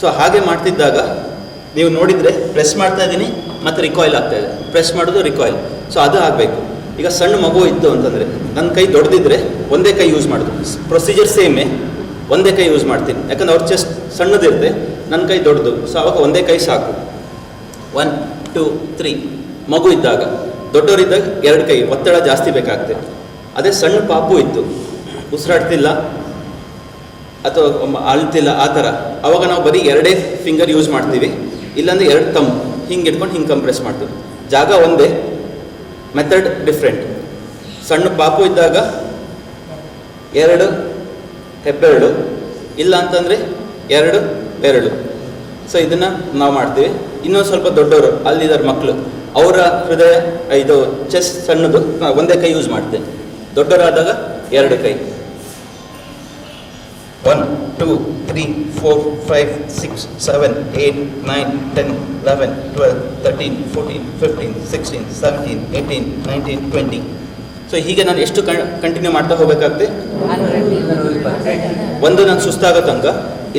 ಸೊ ಹಾಗೆ ಮಾಡ್ತಿದ್ದಾಗ ನೀವು ನೋಡಿದರೆ ಪ್ರೆಸ್ ಮಾಡ್ತಾ ಇದ್ದೀನಿ ಮತ್ತು ರಿಕಾಯಿಲ್ ಆಗ್ತಾ ಇದೆ, ಪ್ರೆಸ್ ಮಾಡೋದು ರಿಕಾಯಿಲ್. ಸೊ ಅದು ಆಗಬೇಕು. ಈಗ ಸಣ್ಣ ಮಗು ಇತ್ತು ಅಂತಂದರೆ ನನ್ನ ಕೈ ದೊಡ್ಡದಿದ್ರೆ ಒಂದೇ ಕೈ ಯೂಸ್ ಮಾಡೋದು. ಪ್ರೊಸೀಜರ್ ಸೇಮೇ, ಒಂದೇ ಕೈ ಯೂಸ್ ಮಾಡ್ತೀನಿ. ಯಾಕಂದ್ರೆ ಅವ್ರ ಚೆಸ್ಟ್ ಸಣ್ಣದಿರುತ್ತೆ, ನನ್ನ ಕೈ ದೊಡ್ಡದು. ಸೊ ಅವಾಗ ಒಂದೇ ಕೈ ಸಾಕು. 1 2 3. ಮಗು ಇದ್ದಾಗ, ದೊಡ್ಡವರಿದ್ದಾಗ 2 ಕೈ, ಒತ್ತಡ ಜಾಸ್ತಿ ಬೇಕಾಗ್ತದೆ. ಅದೇ ಸಣ್ಣ ಪಾಪು ಇತ್ತು, ಉಸಿರಾಡ್ತಿಲ್ಲ ಅಥವಾ ಅಳ್ತಿಲ್ಲ ಆ ಥರ, ಅವಾಗ ನಾವು ಬರೀ 2 ಫಿಂಗರ್ ಯೂಸ್ ಮಾಡ್ತೀವಿ. ಇಲ್ಲಾಂದರೆ 2 ಥಂಬ್ ಹಿಂಗೆ ಇಟ್ಕೊಂಡು ಹಿಂಗೆ ಕಂಪ್ರೆಸ್ ಮಾಡ್ತೀವಿ. ಜಾಗ ಒಂದೇ, ಮೆಥಡ್ ಡಿಫ್ರೆಂಟ್. ಸಣ್ಣ ಪಾಪು ಇದ್ದಾಗ 2 ಹೆಬ್ಬೆರಳು, ಇಲ್ಲ ಅಂತಂದರೆ 2 ಬೆರಳು. ಸೊ ಇದನ್ನು ನಾವು ಮಾಡ್ತೀವಿ. ಇನ್ನೊಂದು ಸ್ವಲ್ಪ ದೊಡ್ಡವರು ಅಲ್ಲಿದ್ದಾರೆ ಮಕ್ಕಳು, ಅವರ ಹೃದಯ ಇದು ಚೆಸ್ಟ್ ಸಣ್ಣದು, ಒಂದೇ ಕೈ ಯೂಸ್ ಮಾಡ್ತೇನೆ. ದೊಡ್ಡವರಾದಾಗ 2 ಕೈ. 1 2 3 4 5 6 7 8 9 10 11 12 13 14 15 16 17 18 19 20. ಸೊ ಹೀಗೆ ನಾನು ಎಷ್ಟು ಕಂಟಿನ್ಯೂ ಮಾಡ್ತಾ ಹೋಗಬೇಕಾಗುತ್ತೆ. ಒಂದು ನಾನು ಸುಸ್ತಾಗೋ ತನಕ,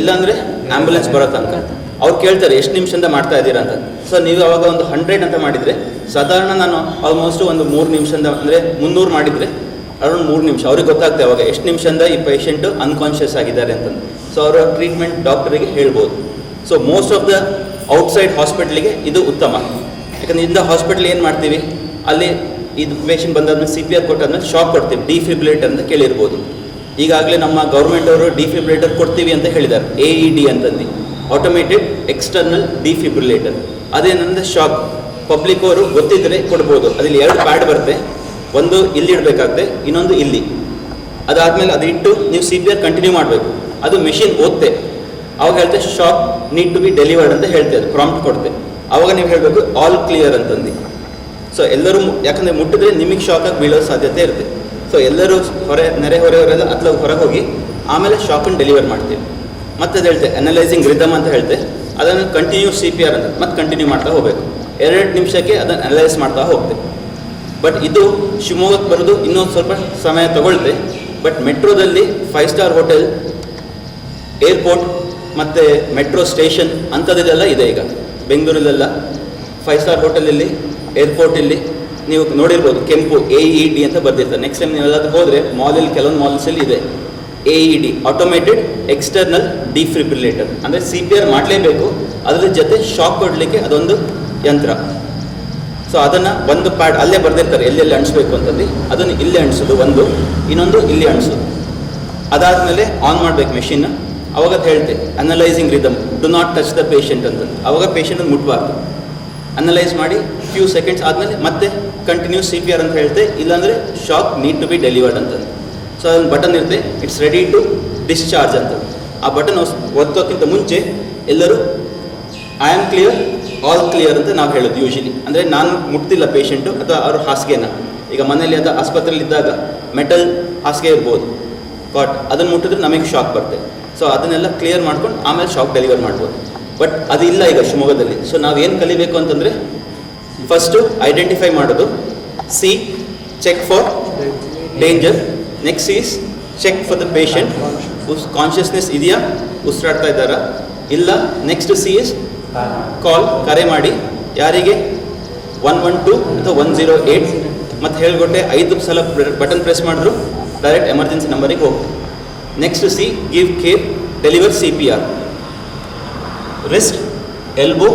ಇಲ್ಲಾಂದರೆ ಆ್ಯಂಬುಲೆನ್ಸ್ ಬರೋ ತನಕ. ಅವ್ರು ಕೇಳ್ತಾರೆ ಎಷ್ಟು ನಿಮಿಷದಿಂದ ಮಾಡ್ತಾ ಇದ್ದೀರಾ ಅಂತ. ಸೊ ನೀವು ಅವಾಗ ಒಂದು 100 ಅಂತ ಮಾಡಿದರೆ, ಸಾಧಾರಣ ನಾನು ಆಲ್ಮೋಸ್ಟ್ ಒಂದು 3 ನಿಮಿಷದಿಂದ, ಅಂದರೆ 300 ಮಾಡಿದರೆ ಅರೌಂಡ್ 3 ನಿಮಿಷ. ಅವ್ರಿಗೆ ಗೊತ್ತಾಗ್ತದೆ ಅವಾಗ ಎಷ್ಟು ನಿಮಿಷದಿಂದ ಈ ಪೇಷಂಟು ಅನ್ಕಾನ್ಷಿಯಸ್ ಆಗಿದ್ದಾರೆ ಅಂತ. ಸೊ ಅವರ ಟ್ರೀಟ್ಮೆಂಟ್ ಡಾಕ್ಟರಿಗೆ ಹೇಳ್ಬೋದು. So most of the outside ಹಾಸ್ಪಿಟ್ಲಿಗೆ ಇದು ಉತ್ತಮ. ಯಾಕಂದರೆ ಇಂದ ಹಾಸ್ಪಿಟ್ಲ್ ಏನು ಮಾಡ್ತೀವಿ, ಅಲ್ಲಿ ಇದು ಪೇಷಂಟ್ ಬಂದಾದ್ಮೇಲೆ CPR ಕೊಟ್ಟಾದ್ಮೇಲೆ ಶಾಕ್ ಕೊಡ್ತೀವಿ, ಡಿಫಿಬ್ರಿಲೇಟರ್ ಅಂತ ಕೇಳಿರ್ಬೋದು. ಈಗಾಗಲೇ ನಮ್ಮ ಗೌರ್ಮೆಂಟ್ ಅವರು ಡಿಫಿಬ್ರಿಲೇಟರ್ ಕೊಡ್ತೀವಿ ಅಂತ ಹೇಳಿದ್ದಾರೆ, AED ಅಂತಂದು, automated external defibrillator. ಅದೇನಂದರೆ shock. Public ಅವರು ಗೊತ್ತಿದ್ದರೆ ಕೊಡ್ಬೋದು. ಅದಲ್ಲಿ 2 ಪ್ಯಾಡ್ ಬರುತ್ತೆ, ಒಂದು ಇಲ್ಲಿ ಇಡಬೇಕಾಗುತ್ತೆ, ಇನ್ನೊಂದು ಇಲ್ಲಿ. ಅದಾದಮೇಲೆ ಅದು ಇಟ್ಟು ನೀವು CPR ಕಂಟಿನ್ಯೂ ಮಾಡಬೇಕು. ಅದು ಮೆಷಿನ್ ಓದ್ತೆ, ಅವಾಗ ಹೇಳ್ತೆ shock need to be delivered ಅಂತ ಹೇಳ್ತೆ, ಅದು ಪ್ರಾಂಪ್ಟ್ ಕೊಡ್ತೆ. ಆವಾಗ ನೀವು ಹೇಳಬೇಕು ಆಲ್ ಕ್ಲಿಯರ್ ಅಂತಂದು. ಸೊ ಎಲ್ಲರೂ, ಯಾಕಂದರೆ ಮುಟ್ಟಿದ್ರೆ ನಿಮಗೆ ಶಾಕಾಗಿ ಬೀಳೋ ಸಾಧ್ಯತೆ ಇರುತ್ತೆ. ಸೊ ಎಲ್ಲರೂ ನೆರೆಹೊರೆಯವರೆಲ್ಲ ಅಥವಾ ಹೊರಗೆ ಹೋಗಿ ಆಮೇಲೆ ಶಾಕನ್ನು ಡೆಲಿವರ್ ಮಾಡ್ತೀವಿ. ಮತ್ತೆ ಅದು ಹೇಳ್ತೆ ಅನಲೈಸಿಂಗ್ ರಿದಮ್ ಅಂತ ಹೇಳ್ತೆ, ಅದನ್ನು ಕಂಟಿನ್ಯೂ CPR ಅಂತ ಮತ್ತೆ ಕಂಟಿನ್ಯೂ ಮಾಡ್ತಾ ಹೋಗಬೇಕು. 2 ನಿಮಿಷಕ್ಕೆ ಅದನ್ನು ಅನಲೈಸ್ ಮಾಡ್ತಾ ಹೋಗ್ತೆ. ಬಟ್ ಇದು ಶಿವಮೊಗ್ಗಕ್ಕೆ ಬರೋದು ಇನ್ನೊಂದು ಸ್ವಲ್ಪ ಸಮಯ ತಗೊಳ್ತೆ. ಬಟ್ ಮೆಟ್ರೋದಲ್ಲಿ 5 ಸ್ಟಾರ್ ಹೋಟೆಲ್, ಏರ್ಪೋರ್ಟ್ ಮತ್ತು ಮೆಟ್ರೋ ಸ್ಟೇಷನ್ ಅಂಥದ್ದೆಲ್ಲ ಇದೆ. ಈಗ ಬೆಂಗಳೂರಲ್ಲೆಲ್ಲ 5 ಸ್ಟಾರ್ ಹೋಟೆಲಲ್ಲಿ, ಏರ್ಪೋರ್ಟಲ್ಲಿ ನೀವು ನೋಡಿರ್ಬೋದು, ಕೆಂಪು AED ಅಂತ ಬರ್ದಿರ್ತಾರೆ. ನೆಕ್ಸ್ಟ್ ಟೈಮ್ ನೀವೆಲ್ಲಾದ್ರೂ ಹೋದರೆ ಮಾಲಲ್ಲಿ, ಕೆಲವೊಂದು ಮಾಲ್ಸಲ್ಲಿ ಇದೆ AED, ಆಟೋಮೇಟೆಡ್ ಎಕ್ಸ್ಟರ್ನಲ್ ಡಿಫಿಬ್ರಿಲೇಟರ್. ಅಂದರೆ CPR ಮಾಡಲೇಬೇಕು, ಅದರ ಜೊತೆ ಶಾಕ್ ಕೊಡಲಿಕ್ಕೆ ಅದೊಂದು ಯಂತ್ರ. ಸೊ ಅದನ್ನು ಒಂದು ಪ್ಯಾಡ್ ಅಲ್ಲೇ ಬರ್ದಿರ್ತಾರೆ ಎಲ್ಲೆಲ್ಲಿ ಅಣಿಸ್ಬೇಕು ಅಂತಂದು, ಅದನ್ನು ಇಲ್ಲೇ ಅಣಿಸೋದು ಒಂದು, ಇನ್ನೊಂದು ಇಲ್ಲಿ ಅಣಿಸೋದು. ಅದಾದಮೇಲೆ ಆನ್ ಮಾಡಬೇಕು ಮೆಷಿನ್. ಅವಾಗ ಅದು ಹೇಳ್ತೆ analysing rhythm, do not touch the patient ಅಂತಂದು. ಅವಾಗ ಪೇಷಂಟನ್ನು ಮುಟ್ಬಾರ್ದು. ಅನಲೈಸ್ ಮಾಡಿ ಫ್ಯೂ ಸೆಕೆಂಡ್ಸ್ ಆದಮೇಲೆ ಮತ್ತೆ ಕಂಟಿನ್ಯೂ CPR ಅಂತ ಹೇಳ್ತೆ, ಇಲ್ಲಾಂದರೆ shock need to be delivered ಅಂತಂದು. ಸೊ ಅದೊಂದು ಬಟನ್ ಇರುತ್ತೆ, ಇಟ್ಸ್ ರೆಡಿ ಟು ಡಿಸ್ಚಾರ್ಜ್ ಅಂತ. ಆ ಬಟನ್ ಒತ್ತೋಕ್ಕಿಂತ ಮುಂಚೆ ಎಲ್ಲರೂ I am clear, all clear ಅಂತ ನಾವು ಹೇಳೋದು ಯೂಶಲಿ. ಅಂದರೆ ನಾನು ಮುಟ್ತಿಲ್ಲ ಪೇಷಂಟು ಅಥವಾ ಅವ್ರ ಹಾಸಿಗೆನ. ಈಗ ಮನೇಲಿ ಅದು ಆಸ್ಪತ್ರೆಯಲ್ಲಿ ಇದ್ದಾಗ ಮೆಟಲ್ ಹಾಸಿಗೆ ಇರ್ಬೋದು, ಕಾಟ್, ಅದನ್ನು ಮುಟ್ಟಿದ್ರೆ ನಮಗೆ ಶಾಕ್ ಬರುತ್ತೆ. ಸೊ ಅದನ್ನೆಲ್ಲ ಕ್ಲಿಯರ್ ಮಾಡ್ಕೊಂಡು ಆಮೇಲೆ ಶಾಕ್ ಡೆಲಿವರ್ ಮಾಡ್ಬೋದು. ಬಟ್ ಅದು ಇಲ್ಲ ಈಗ ಶಿವಮೊಗ್ಗದಲ್ಲಿ. ಸೊ ನಾವೇನು ಕಲಿಬೇಕು ಅಂತಂದರೆ, ಫಸ್ಟು ಐಡೆಂಟಿಫೈ ಮಾಡೋದು, C check for danger, next is check for the patient, consciousness ಇದೆಯಾ, ಉಸಿರಾಡ್ತಾ ಇದ್ದಾರಾ ಇಲ್ಲ. ನೆಕ್ಸ್ಟ್ ಸಿ ಇಸ್ ಕಾಲ್, ಕರೆ ಮಾಡಿ. ಯಾರಿಗೆ? 112 ಅಥವಾ 108. ಮತ್ತು ಹೇಳ್ಕೊಟ್ಟೆ 5 ಸಲ ಬಟನ್ ಪ್ರೆಸ್ ಮಾಡಿದ್ರು ಡೈರೆಕ್ಟ್ ಎಮರ್ಜೆನ್ಸಿ ನಂಬರಿಗೆ ಹೋಗಿ. Next C give care, deliver CPR. Wrist, elbow,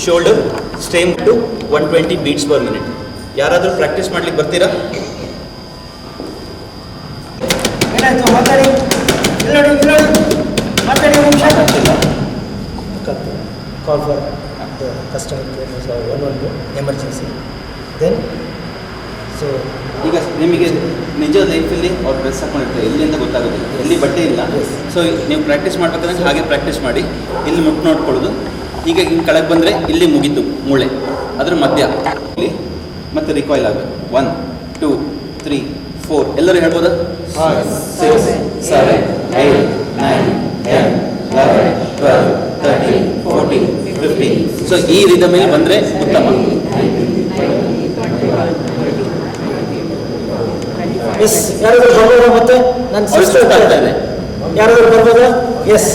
shoulder, same to 120 beats per minute. ಯಾರಾದರೂ ಪ್ರಾಕ್ಟೀಸ್ ಮಾಡ್ಲಿಕ್ಕೆ ಬರ್ತೀರಾ? Call for the customer care, 112 emergency. Then, so ಈಗ ನಿಮಗೆ ನಿಜ ಲೈಫಲ್ಲಿ ಅವ್ರು ಡ್ರೆಸ್ ಹಾಕೊಂಡಿರ್ತಾರೆ, ಎಲ್ಲಿ ಅಂತ ಗೊತ್ತಾಗೋದಿಲ್ಲ, ಎಲ್ಲಿ ಬಟ್ಟೆ ಇಲ್ಲ. ಸೊ ನೀವು ಪ್ರಾಕ್ಟೀಸ್ ಮಾಡ್ಬೇಕಾದ್ರೆ ಹಾಗೆ ಪ್ರಾಕ್ಟೀಸ್ ಮಾಡಿ, ಇಲ್ಲಿ ಮುಟ್ಟು ನೋಡ್ಕೊಳ್ಳೋದು. ಈಗ ಹಿಂಗೆ ಕೆಳಗೆ ಬಂದರೆ ಇಲ್ಲಿ ಮುಗೀತು ಮೂಳೆ, ಅದ್ರ ಮಧ್ಯ ಇಲ್ಲಿ ಮತ್ತೆ ರಿಕಾಯ್ಲ್ ಆಗಬೇಕು. 1 2 3 4 ಎಲ್ಲರೂ ಹೇಳ್ಬೋದಾ? 6 7 8 9 10 11 12 13 14 15. ಸೊ ಈ ರಿದಮಲ್ಲಿ ಬಂದರೆ ಉತ್ತಮ. ಎಸ್, ಯಾರಾದರೂ ಬರ್ಬೋದಾ? ಮತ್ತೆ ನಾನು ಆಗ್ತಾ ಇದೆ. ಯಾರಾದರೂ ಬರ್ಬೋದಾ? ಎಸ್.